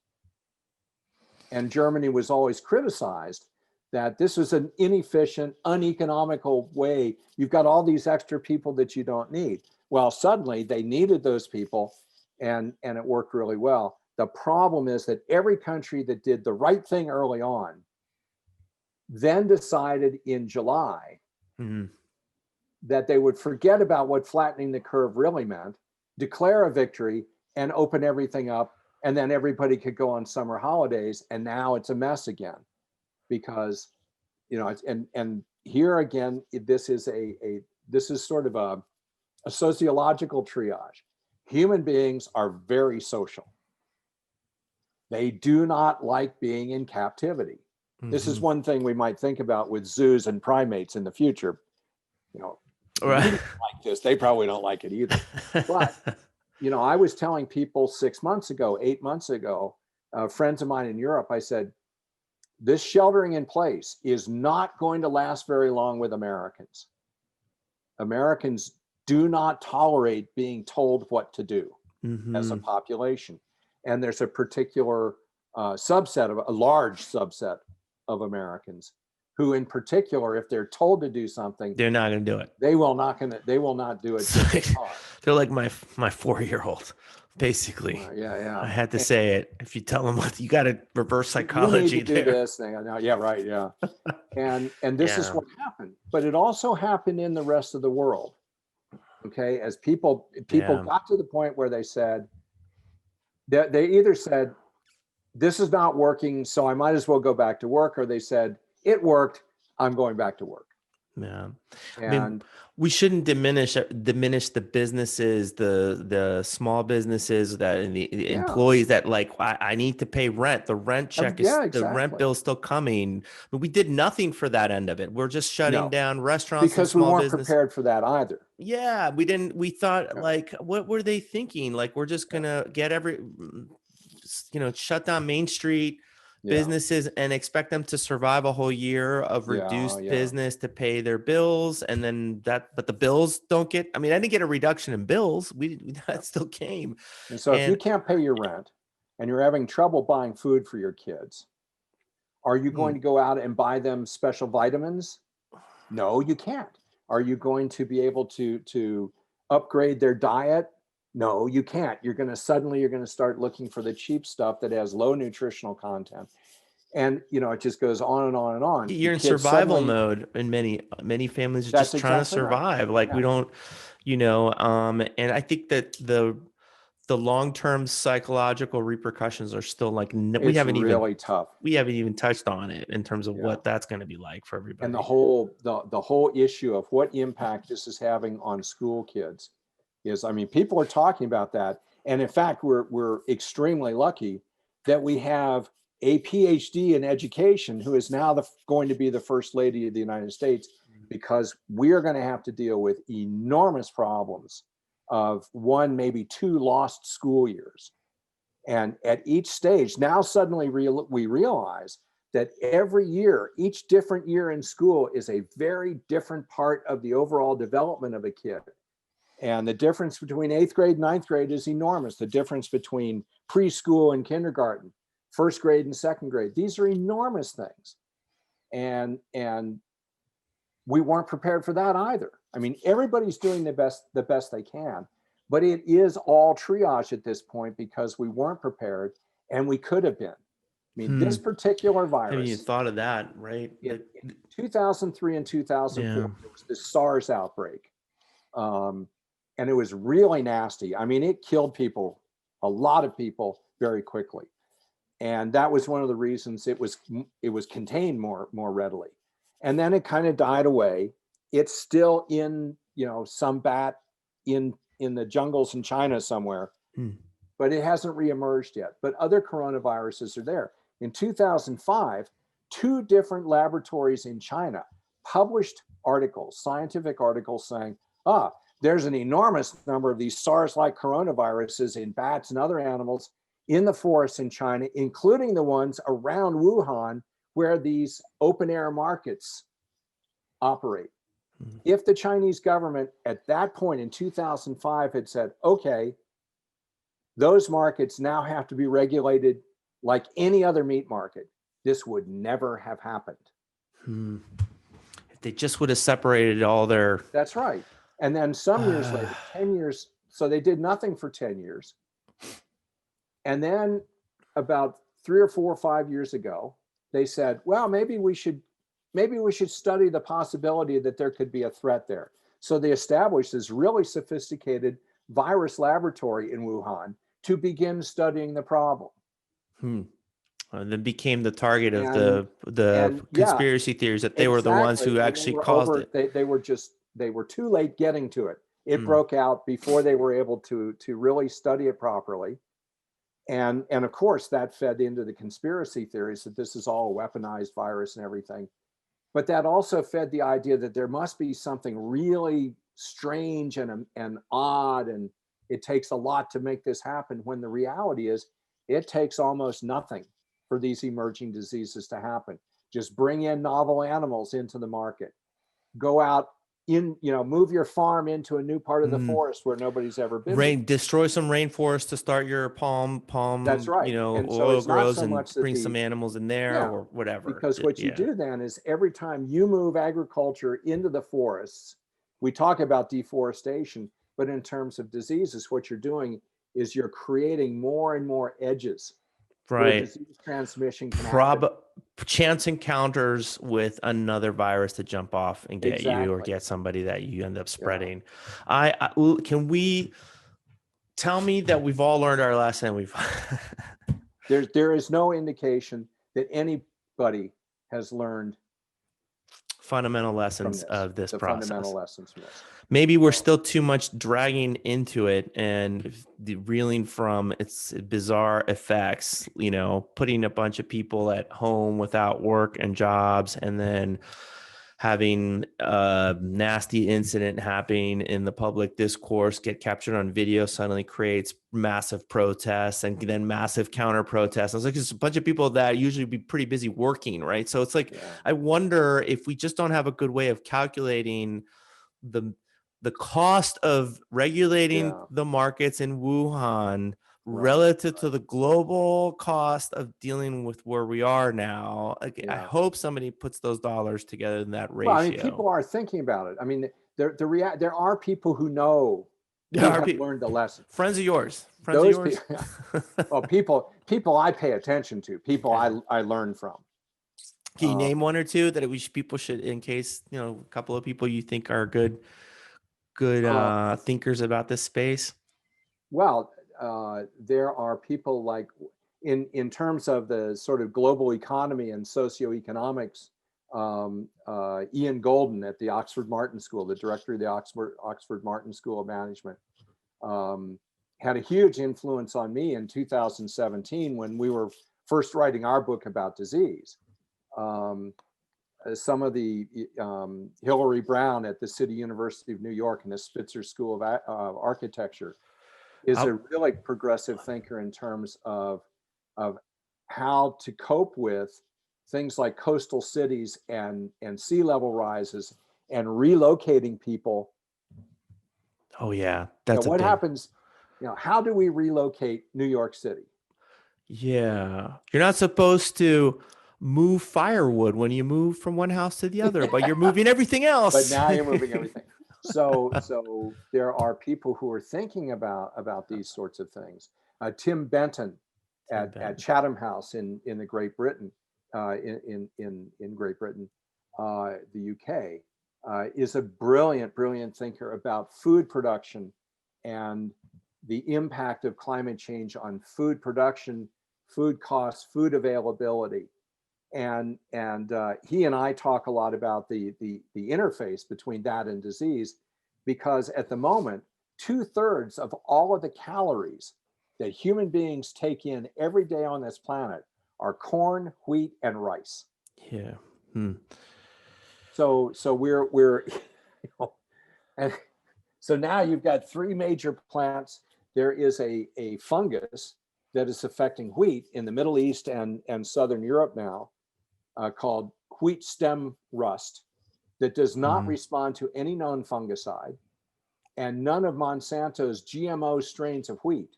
[SPEAKER 3] And Germany was always criticized that this was an inefficient, uneconomical way. You've got all these extra people that you don't need. Well, suddenly they needed those people, and it worked really well. The problem is that every country that did the right thing early on then decided in July that they would forget about what flattening the curve really meant, declare a victory, and open everything up, and then everybody could go on summer holidays. And now it's a mess again, because and here again, this is sort of a sociological triage. Human beings are very social. They do not like being in captivity. This is one thing we might think about with zoos and primates in the future. Right. We don't like this. They probably don't like it either. But, I was telling people 6 months ago, 8 months ago, friends of mine in Europe, I said, this sheltering in place is not going to last very long with Americans. Americans do not tolerate being told what to do as a population. And there's a particular a large subset of Americans who, in particular, if they're told to do something,
[SPEAKER 2] they're not going to do it.
[SPEAKER 3] They will not do it.
[SPEAKER 2] They're like my 4-year-old, basically. I had to say it. If you tell them what, you got to reverse psychology.
[SPEAKER 3] You need to do this thing. Yeah, right. Yeah. And this is what happened. But it also happened in the rest of the world. Okay, as people got to the point where they said that they either said, this is not working, so I might as well go back to work, or they said, it worked, I'm going back to work.
[SPEAKER 2] Yeah. And we shouldn't diminish the businesses, the small businesses and the employees that I need to pay rent. The rent check the rent bill's still coming. But we did nothing for that end of it. We're just shutting down restaurants
[SPEAKER 3] because we weren't prepared for that either.
[SPEAKER 2] Yeah, we didn't. We thought what were they thinking? We're just gonna get shut down Main Street businesses and expect them to survive a whole year of reduced business to pay their bills, and then but the bills don't get. I didn't get a reduction in bills. That still came.
[SPEAKER 3] And so if you can't pay your rent and you're having trouble buying food for your kids, are you going to go out and buy them special vitamins? No, you can't. Are you going to be able to upgrade their diet? No, you can't. You're going to start looking for the cheap stuff that has low nutritional content. And, it just goes on and on and on.
[SPEAKER 2] You're in survival mode, and many families are just trying to survive. Right. We don't, and I think that the long-term psychological repercussions are still we haven't even touched on it in terms of what that's going to be like for everybody.
[SPEAKER 3] And the whole issue of what impact this is having on school kids is, people are talking about that. And in fact, we're extremely lucky that we have a PhD in education who is now going to be the First Lady of the United States, because we are going to have to deal with enormous problems of 1, maybe 2 lost school years. And at each stage, now suddenly we realize that every year, each different year in school is a very different part of the overall development of a kid. And the difference between 8th grade and 9th grade is enormous. The difference between preschool and kindergarten, 1st grade and 2nd grade, these are enormous things. And we weren't prepared for that either. Everybody's doing the best they can, but it is all triage at this point because we weren't prepared, and we could have been. This particular virus.
[SPEAKER 2] Haven't even thought of that, right?
[SPEAKER 3] In 2003 and 2004, there was this SARS outbreak. And it was really nasty. It killed people, a lot of people, very quickly. And that was one of the reasons it was contained more readily. And then it kind of died away. It's still in, some bat in in the jungles in China somewhere, but it hasn't reemerged yet. But other coronaviruses are there. In 2005, 2 different laboratories in China published articles, scientific articles saying, there's an enormous number of these SARS-like coronaviruses in bats and other animals in the forests in China, including the ones around Wuhan, where these open air markets operate. If the Chinese government at that point in 2005 had said, okay, those markets now have to be regulated like any other meat market, this would never have happened.
[SPEAKER 2] If they just would have separated all their...
[SPEAKER 3] That's right. And then some years later, 10 years, so they did nothing for 10 years. And then about 3 or 4 or 5 years ago, they said, well, maybe we should study the possibility that there could be a threat there. So they established this really sophisticated virus laboratory in Wuhan to begin studying the problem.
[SPEAKER 2] And then became the target of the conspiracy theories that they were the ones who actually caused it.
[SPEAKER 3] They were too late getting to it. It broke out before they were able to really study it properly. And of course, that fed into the conspiracy theories that this is all a weaponized virus and everything. But that also fed the idea that there must be something really strange and odd, and it takes a lot to make this happen, when the reality is it takes almost nothing for these emerging diseases to happen. Just bring in novel animals into the market. Go out move your farm into a new part of the forest where nobody's ever been.
[SPEAKER 2] Destroy some rainforest to start your palm.
[SPEAKER 3] That's right.
[SPEAKER 2] And so oil grows, and bring some animals in there or whatever.
[SPEAKER 3] Because what you do then is every time you move agriculture into the forests, we talk about deforestation, but in terms of diseases, what you're doing is you're creating more and more edges.
[SPEAKER 2] Right.
[SPEAKER 3] Disease transmission can happen.
[SPEAKER 2] Chance encounters with another virus to jump off and get you, or get somebody that you end up spreading. Can we tell me that we've all learned our lesson?
[SPEAKER 3] There is no indication that anybody has learned
[SPEAKER 2] fundamental lessons of this process.
[SPEAKER 3] Fundamental lessons from this.
[SPEAKER 2] Maybe we're still too much dragging into it and reeling from its bizarre effects, putting a bunch of people at home without work and jobs, and then having a nasty incident happening in the public discourse, get captured on video, suddenly creates massive protests and then massive counter protests. I was like, there's a bunch of people that usually be pretty busy working, right? So it's like, I wonder if we just don't have a good way of calculating the cost of regulating the markets in Wuhan relative to the global cost of dealing with where we are now. I hope somebody puts those dollars together in that ratio.
[SPEAKER 3] Well, people are thinking about it. There are people who know, have learned the lesson.
[SPEAKER 2] Friends of yours.
[SPEAKER 3] Well, people I pay attention to, people I learn from.
[SPEAKER 2] Can you name one or two that people should, in case, a couple of people you think are good thinkers about this space?
[SPEAKER 3] Well, there are people like, in terms of the sort of global economy and socioeconomics, Ian Golden at the Oxford Martin School, the director of the Oxford Martin School of Management, had a huge influence on me in 2017 when we were first writing our book about disease. Some of the Hillary Brown at the City University of New York and the Spitzer School of Architecture is a really progressive thinker in terms of how to cope with things like coastal cities and sea level rises and relocating people.
[SPEAKER 2] Oh yeah,
[SPEAKER 3] what happens? How do we relocate New York City?
[SPEAKER 2] Yeah, you're not supposed to move firewood when you move from one house to the other, but you're moving everything else.
[SPEAKER 3] But now you're moving everything. So there are people who are thinking about these sorts of things. Tim Benton at Chatham House in the Great Britain, in Great Britain, the UK, is a brilliant thinker about food production and the impact of climate change on food production, food costs, food availability. And he and I talk a lot about the interface between that and disease, because at the moment 2/3 of all of the calories that human beings take in every day on this planet are corn, wheat, and rice.
[SPEAKER 2] Yeah.
[SPEAKER 3] So we're and so now you've got three major plants. There is a fungus that is affecting wheat in the Middle East and Southern Europe now, called wheat stem rust, that does not respond to any known fungicide, and none of Monsanto's GMO strains of wheat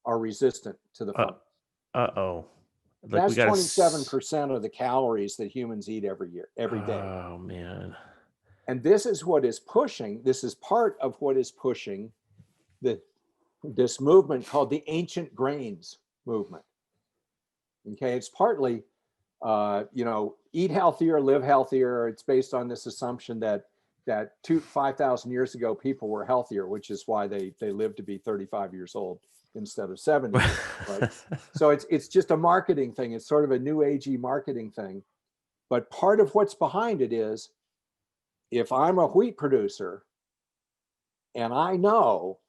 [SPEAKER 3] are resistant to the fungus. That's 27% of the calories that humans eat every day.
[SPEAKER 2] Oh man.
[SPEAKER 3] And this is what is pushing, this is part of what is pushing this movement called the ancient grains movement. Okay, it's partly, eat healthier, live healthier. It's based on this assumption that 5,000 years ago, people were healthier, which is why they lived to be 35 years old instead of 70. Right? So it's just a marketing thing. It's sort of a new agey marketing thing. But part of what's behind it is, if I'm a wheat producer and I know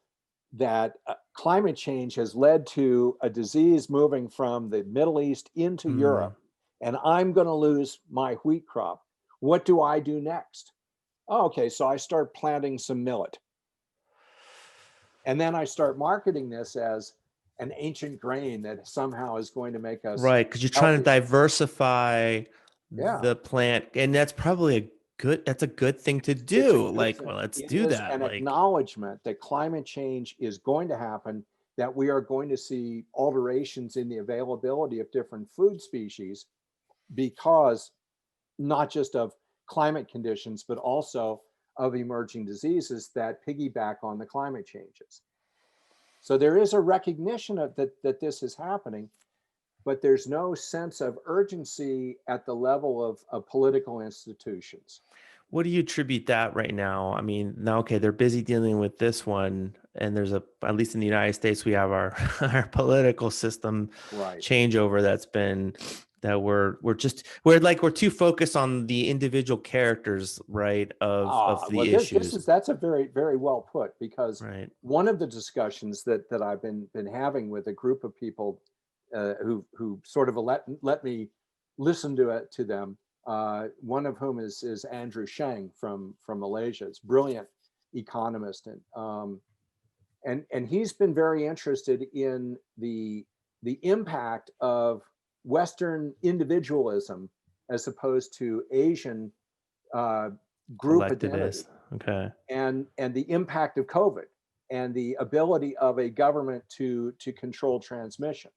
[SPEAKER 3] that climate change has led to a disease moving from the Middle East into Europe, and I'm going to lose my wheat crop, what do I do next? Oh, okay, so I start planting some millet. And then I start marketing this as an ancient grain that somehow is going to make us
[SPEAKER 2] right, because you're trying to diversify the plant, and that's probably a good thing to do. Well, let's do that.
[SPEAKER 3] An acknowledgement that climate change is going to happen, that we are going to see alterations in the availability of different food species because not just of climate conditions, but also of emerging diseases that piggyback on the climate changes. So there is a recognition of that this is happening, but there's no sense of urgency at the level of political institutions.
[SPEAKER 2] What do you attribute that right now? I mean, now, okay, they're busy dealing with this one, and there's at least in the United States, we have our political system changeover that we're too focused on the individual characters, right, of the issues.
[SPEAKER 3] That's a very, very well put, because one of the discussions that I've been having with a group of people who sort of let me listen to them. One of whom is Andrew Sheng from Malaysia. It's a brilliant economist, and he's been very interested in the impact of Western individualism as opposed to Asian group identity, and the impact of COVID and the ability of a government to control transmission.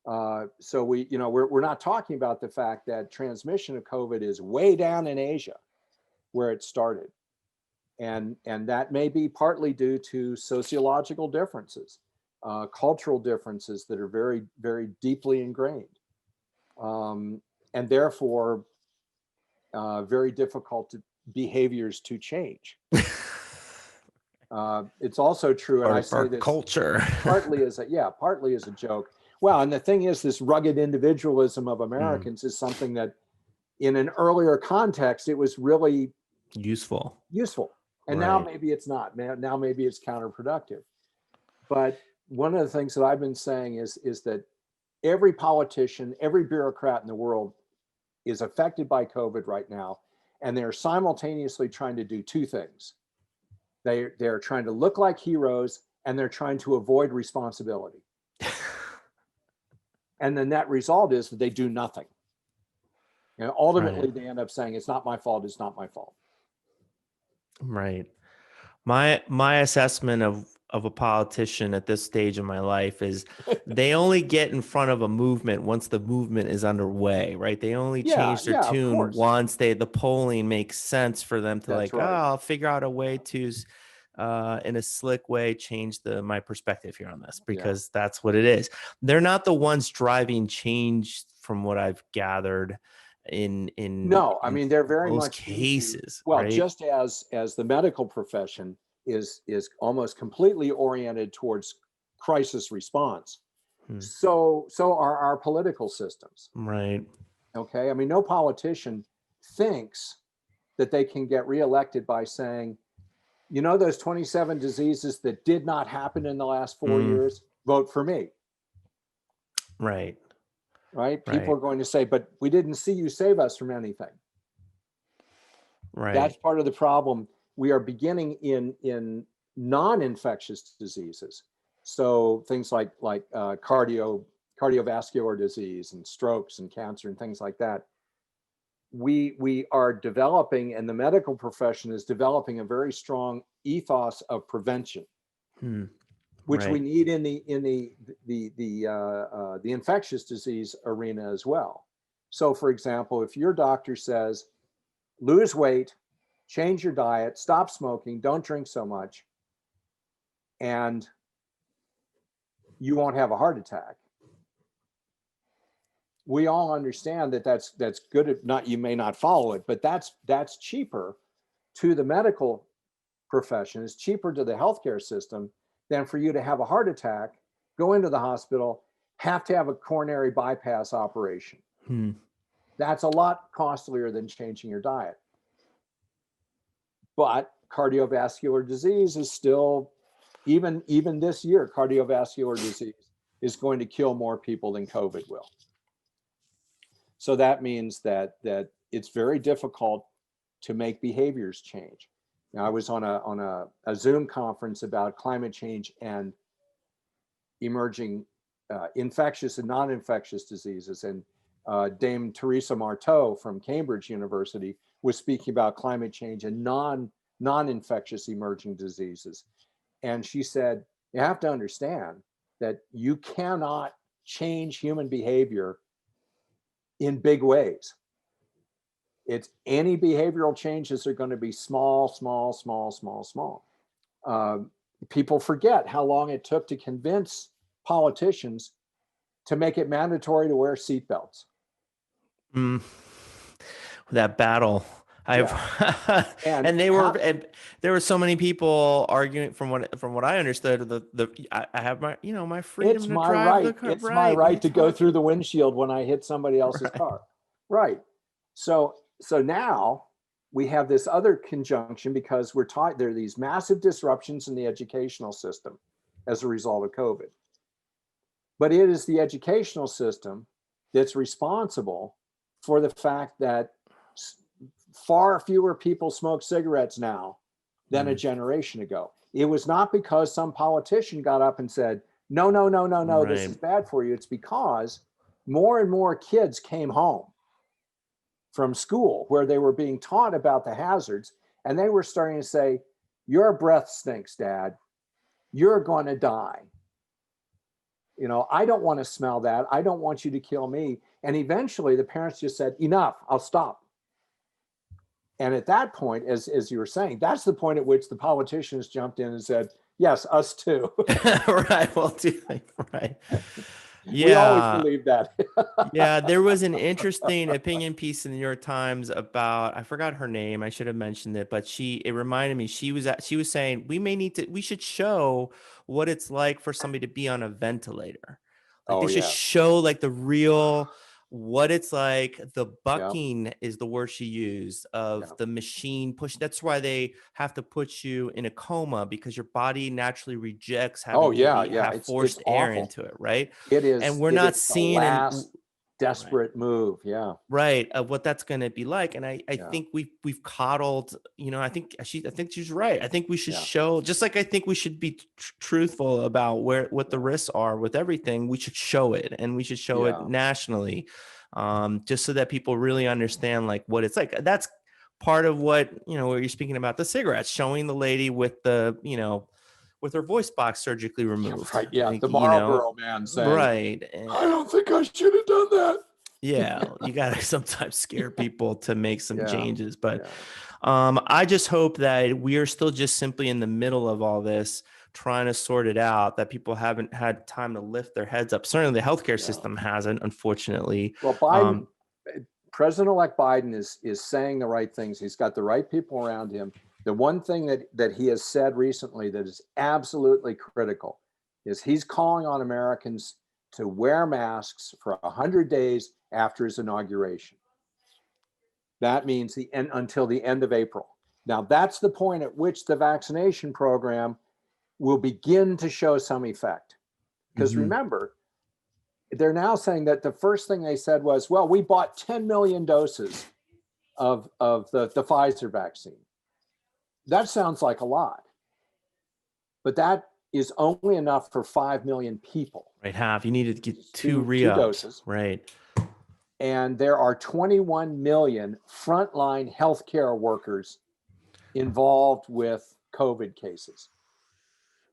[SPEAKER 3] So we're not talking about the fact that transmission of COVID is way down in Asia, where it started, and that may be partly due to sociological differences, cultural differences that are very, very deeply ingrained, and therefore very difficult behaviors to change. It's also true, and I say this
[SPEAKER 2] culture
[SPEAKER 3] partly as a joke. Well, and the thing is, this rugged individualism of Americans is something that in an earlier context, it was really useful. And now maybe it's not. Now maybe it's counterproductive. But one of the things that I've been saying is that every politician, every bureaucrat in the world is affected by COVID right now. And they're simultaneously trying to do two things. They're trying to look like heroes, and they're trying to avoid responsibility. And the net result is that they do nothing. Ultimately, they end up saying, it's not my fault, it's not my fault.
[SPEAKER 2] Right. My assessment of a politician at this stage of my life is they only get in front of a movement once the movement is underway, right? They only change their tune once the polling makes sense for them to I'll figure out a way to in a slick way change my perspective here on this, because that's what it is. They're not the ones driving change, from what I've gathered
[SPEAKER 3] they're very much
[SPEAKER 2] cases.
[SPEAKER 3] Just as the medical profession is almost completely oriented towards crisis response, so are our political systems. Okay, no politician thinks that they can get reelected by saying, You know, those 27 diseases that did not happen in the last 4 years, vote for me.
[SPEAKER 2] Right.
[SPEAKER 3] Right. People are going to say, but we didn't see you save us from anything.
[SPEAKER 2] Right.
[SPEAKER 3] That's part of the problem. We are beginning in non-infectious diseases. So things like cardiovascular disease and strokes and cancer and things like that. We are developing, and the medical profession is developing, a very strong ethos of prevention, which we need in the infectious disease arena as well. So, for example, if your doctor says, lose weight, change your diet, stop smoking, don't drink so much, and you won't have a heart attack. We all understand that that's good. Not, you may not follow it, but that's cheaper to the medical profession. It's cheaper to the healthcare system than for you to have a heart attack, go into the hospital, have to have a coronary bypass operation. That's a lot costlier than changing your diet. But cardiovascular disease is still, even this year, cardiovascular disease is going to kill more people than COVID will. So that means that it's very difficult to make behaviors change. Now, I was on a Zoom conference about climate change and emerging infectious and non-infectious diseases, and Dame Teresa Marteau from Cambridge University was speaking about climate change and non-infectious emerging diseases. And she said, you have to understand that you cannot change human behavior in big ways. It's any behavioral changes are going to be small. People forget how long it took to convince politicians to make it mandatory to wear seatbelts.
[SPEAKER 2] That battle. And there were so many people arguing from what I understood. I have my freedom to drive the car.
[SPEAKER 3] It's my right to go through the windshield when I hit somebody else's car. Right. So now we have this other conjunction, because we're taught there are these massive disruptions in the educational system as a result of COVID. But it is the educational system that's responsible for the fact that far fewer people smoke cigarettes now than a generation ago. It was not because some politician got up and said, no, this is bad for you. It's because more and more kids came home from school where they were being taught about the hazards, and they were starting to say, your breath stinks, Dad. You're going to die. I don't want to smell that. I don't want you to kill me. And eventually the parents just said, enough, I'll stop. And at that point, as you were saying, that's the point at which the politicians jumped in and said, yes, us too.
[SPEAKER 2] Right. Well, right. Yeah.
[SPEAKER 3] We always believe that.
[SPEAKER 2] Yeah. There was an interesting opinion piece in the New York Times about, I forgot her name. I should have mentioned it, but it reminded me, she was saying we should show what it's like for somebody to be on a ventilator. They should show the real, what it's like. The bucking is the word she used of the machine push. That's why they have to put you in a coma, because your body naturally rejects having have forced air into it. Right.
[SPEAKER 3] It is.
[SPEAKER 2] And we're not seeing
[SPEAKER 3] the last desperate move. Yeah.
[SPEAKER 2] Right. Of what that's going to be like. And I think we've coddled, I think she's right. I think we should show, just like I think we should be truthful about what the risks are with everything. We should show it, and we should show it nationally, just so that people really understand what it's like. That's part of what, where you're speaking about the cigarettes, showing the lady with the, with her voice box surgically removed.
[SPEAKER 3] Right. Yeah. The Marlboro man saying,
[SPEAKER 2] right.
[SPEAKER 3] I don't think I should have done that.
[SPEAKER 2] Yeah. You got to sometimes scare people to make some changes. But I just hope that we are still just simply in the middle of all this, trying to sort it out, that people haven't had time to lift their heads up. Certainly the healthcare system hasn't, unfortunately.
[SPEAKER 3] Well, President-elect Biden is saying the right things. He's got the right people around him. The one thing that he has said recently that is absolutely critical is he's calling on Americans to wear masks for 100 days after his inauguration. That means until the end of April. Now, that's the point at which the vaccination program will begin to show some effect. Because remember, they're now saying that the first thing they said was, well, we bought 10 million doses of the Pfizer vaccine. That sounds like a lot, but that is only enough for 5 million people.
[SPEAKER 2] Right, half. You need to get two
[SPEAKER 3] doses.
[SPEAKER 2] Right.
[SPEAKER 3] And there are 21 million frontline healthcare workers involved with COVID cases.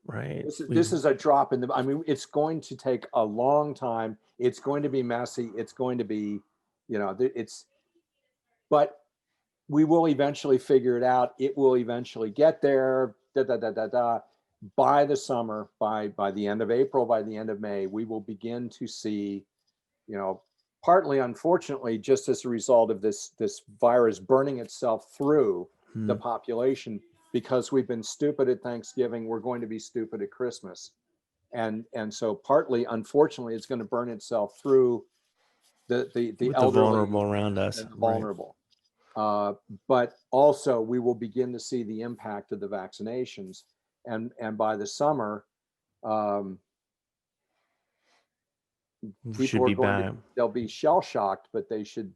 [SPEAKER 2] Right.
[SPEAKER 3] This is a drop in the, I mean, it's going to take a long time. It's going to be messy. It's going to be, but we will eventually figure it out. It will eventually get there. By the summer, by the end of April, by the end of May, we will begin to see, partly, unfortunately, just as a result of this virus burning itself through the population, because we've been stupid at Thanksgiving, we're going to be stupid at Christmas. And so partly, unfortunately, it's going to burn itself through the elderly,
[SPEAKER 2] vulnerable around us,
[SPEAKER 3] and the vulnerable. Right. But also we will begin to see the impact of the vaccinations. And by the summer, people they'll be shell shocked, but they should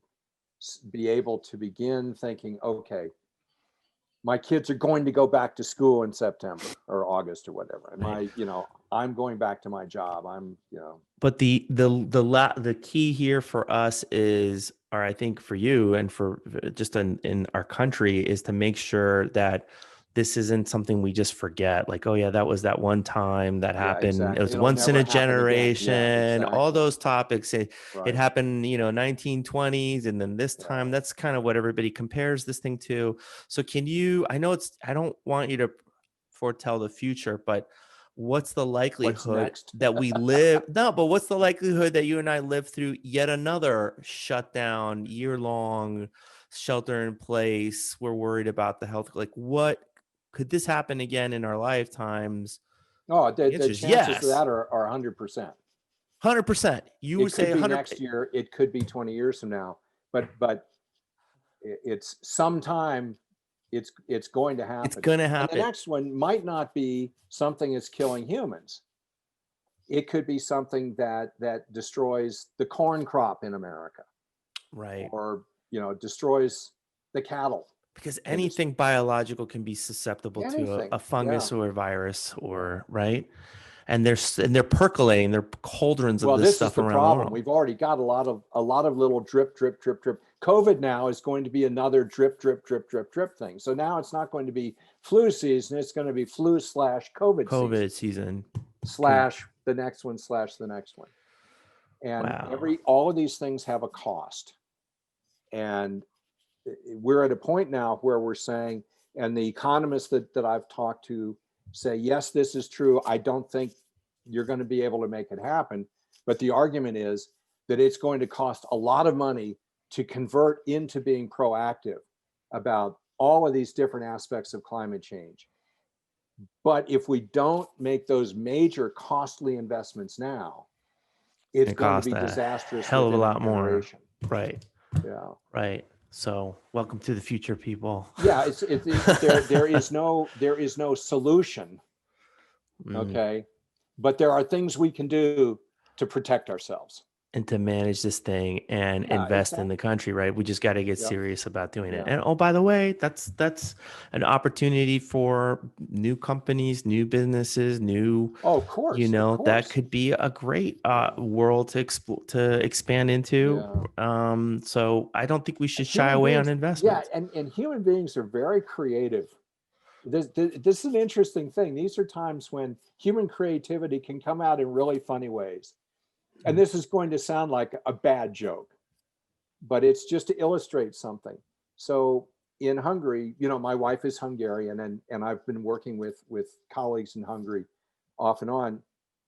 [SPEAKER 3] be able to begin thinking, okay, my kids are going to go back to school in September or August or whatever. And I'm going back to my job.
[SPEAKER 2] But the key here for us is, or I think for you and for just in our country, is to make sure that this isn't something we just forget. Like, oh yeah, that was that one time that happened. Exactly. It was once in a generation. Yeah, all those topics. It happened, 1920s, and then this time. That's kind of what everybody compares this thing to. So can you? I know I don't want you to foretell the future, but what's the likelihood that we live? No, but what's the likelihood that you and I live through yet another shutdown, year-long shelter in place? We're worried about the health. Like, what could this happen again in our lifetimes?
[SPEAKER 3] Oh, the chances of that are 100%.
[SPEAKER 2] 100%. You would say 100%.
[SPEAKER 3] Next year. It could be 20 years from now. But it's sometime. It's going to happen.
[SPEAKER 2] It's going to happen.
[SPEAKER 3] And the next one might not be something that's killing humans. It could be something that destroys the corn crop in America.
[SPEAKER 2] Right.
[SPEAKER 3] Or, destroys the cattle.
[SPEAKER 2] Because anything biological can be susceptible to a fungus or a virus, or right. And they're percolating. They're cauldrons of this stuff around the world.
[SPEAKER 3] We've already got a lot of little drip. COVID now is going to be another drip thing. So now it's not going to be flu season. It's going to be flu/COVID
[SPEAKER 2] season
[SPEAKER 3] / the next one. And all of these things have a cost. And we're at a point now where we're saying, and the economists that I've talked to say, yes, this is true. I don't think you're going to be able to make it happen. But the argument is that it's going to cost a lot of money to convert into being proactive about all of these different aspects of climate change. But if we don't make those major costly investments now, it's going to be disastrous.
[SPEAKER 2] Hell of a lot more. Right.
[SPEAKER 3] Yeah.
[SPEAKER 2] Right. So welcome to the future, people.
[SPEAKER 3] Yeah, there is no solution. Okay. But there are things we can do to protect ourselves.
[SPEAKER 2] And to manage this thing and invest in the country, right? We just got to get serious about doing it. And by the way, that's an opportunity for new companies, new businesses,
[SPEAKER 3] of course,
[SPEAKER 2] that could be a great world to expand into. Yeah. So I don't think we should shy away on investment.
[SPEAKER 3] Yeah, and human beings are very creative. This is an interesting thing. These are times when human creativity can come out in really funny ways. And this is going to sound like a bad joke, but it's just to illustrate something. So in Hungary, my wife is Hungarian, and I've been working with colleagues in Hungary off and on.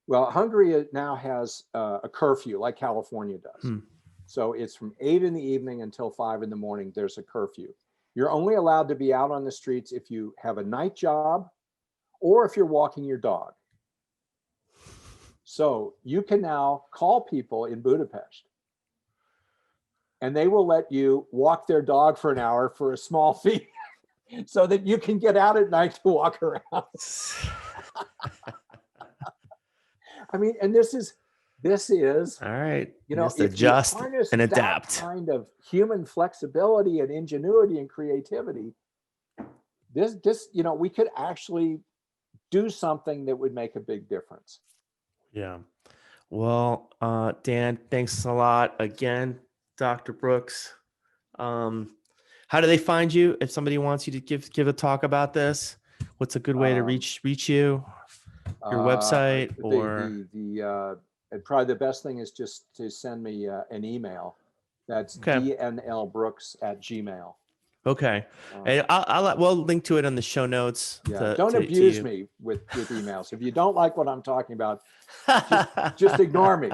[SPEAKER 3] Well, Hungary now has a curfew like California does. So it's from 8 p.m. until 5 a.m. There's a curfew. You're only allowed to be out on the streets if you have a night job or if you're walking your dog. So you can now call people in Budapest and they will let you walk their dog for an hour for a small fee. so that you can get out at night to walk around. I mean, and this is
[SPEAKER 2] all right.
[SPEAKER 3] You know,
[SPEAKER 2] just
[SPEAKER 3] if
[SPEAKER 2] adjust
[SPEAKER 3] you harness
[SPEAKER 2] and
[SPEAKER 3] that
[SPEAKER 2] adapt.
[SPEAKER 3] kind of human flexibility and ingenuity and creativity, this you know, we could actually do something that would make a big difference.
[SPEAKER 2] Yeah. Well, Dan, thanks a lot again, Dr. Brooks. How do they find you if somebody wants you to give a talk about this? What's a good way to reach you? Your website
[SPEAKER 3] probably the best thing is just to send me an email. That's dnlbrooks@gmail.
[SPEAKER 2] Okay, and we'll link to it on the show notes.
[SPEAKER 3] Yeah, don't abuse me with emails. If you don't like what I'm talking about, just ignore me.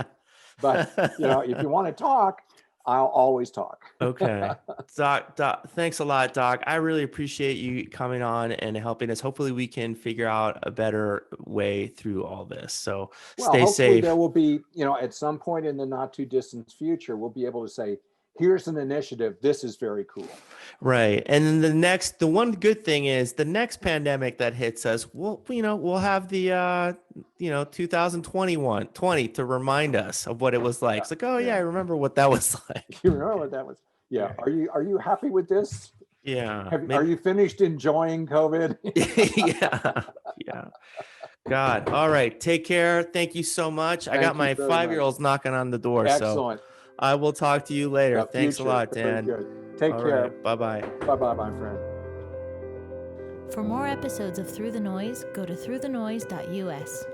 [SPEAKER 3] But you know, if you want to talk, I'll always talk.
[SPEAKER 2] Okay. Doc, thanks a lot, Doc. I really appreciate you coming on and helping us. Hopefully we can figure out a better way through all this. So stay safe.
[SPEAKER 3] There will be, you know, at some point in the not too distant future, we'll be able to say, here's an initiative. This is very cool.
[SPEAKER 2] Right. And then the one good thing is the next pandemic that hits us, we'll have the, 2020 to remind us of what it was like. It's like, oh yeah, I remember what that was like.
[SPEAKER 3] You remember what that was? Yeah. Are you happy with this?
[SPEAKER 2] Yeah.
[SPEAKER 3] Are you finished enjoying COVID?
[SPEAKER 2] Yeah. God. All right. Take care. Thank you so much. I got my 5-year-olds knocking on the door.
[SPEAKER 3] Excellent.
[SPEAKER 2] So I will talk to you later. Thanks a lot, Dan.
[SPEAKER 3] Very good. Take care.
[SPEAKER 2] Right. Bye-bye.
[SPEAKER 3] Bye-bye, my friend.
[SPEAKER 1] For more episodes of Through the Noise, go to throughthenoise.us.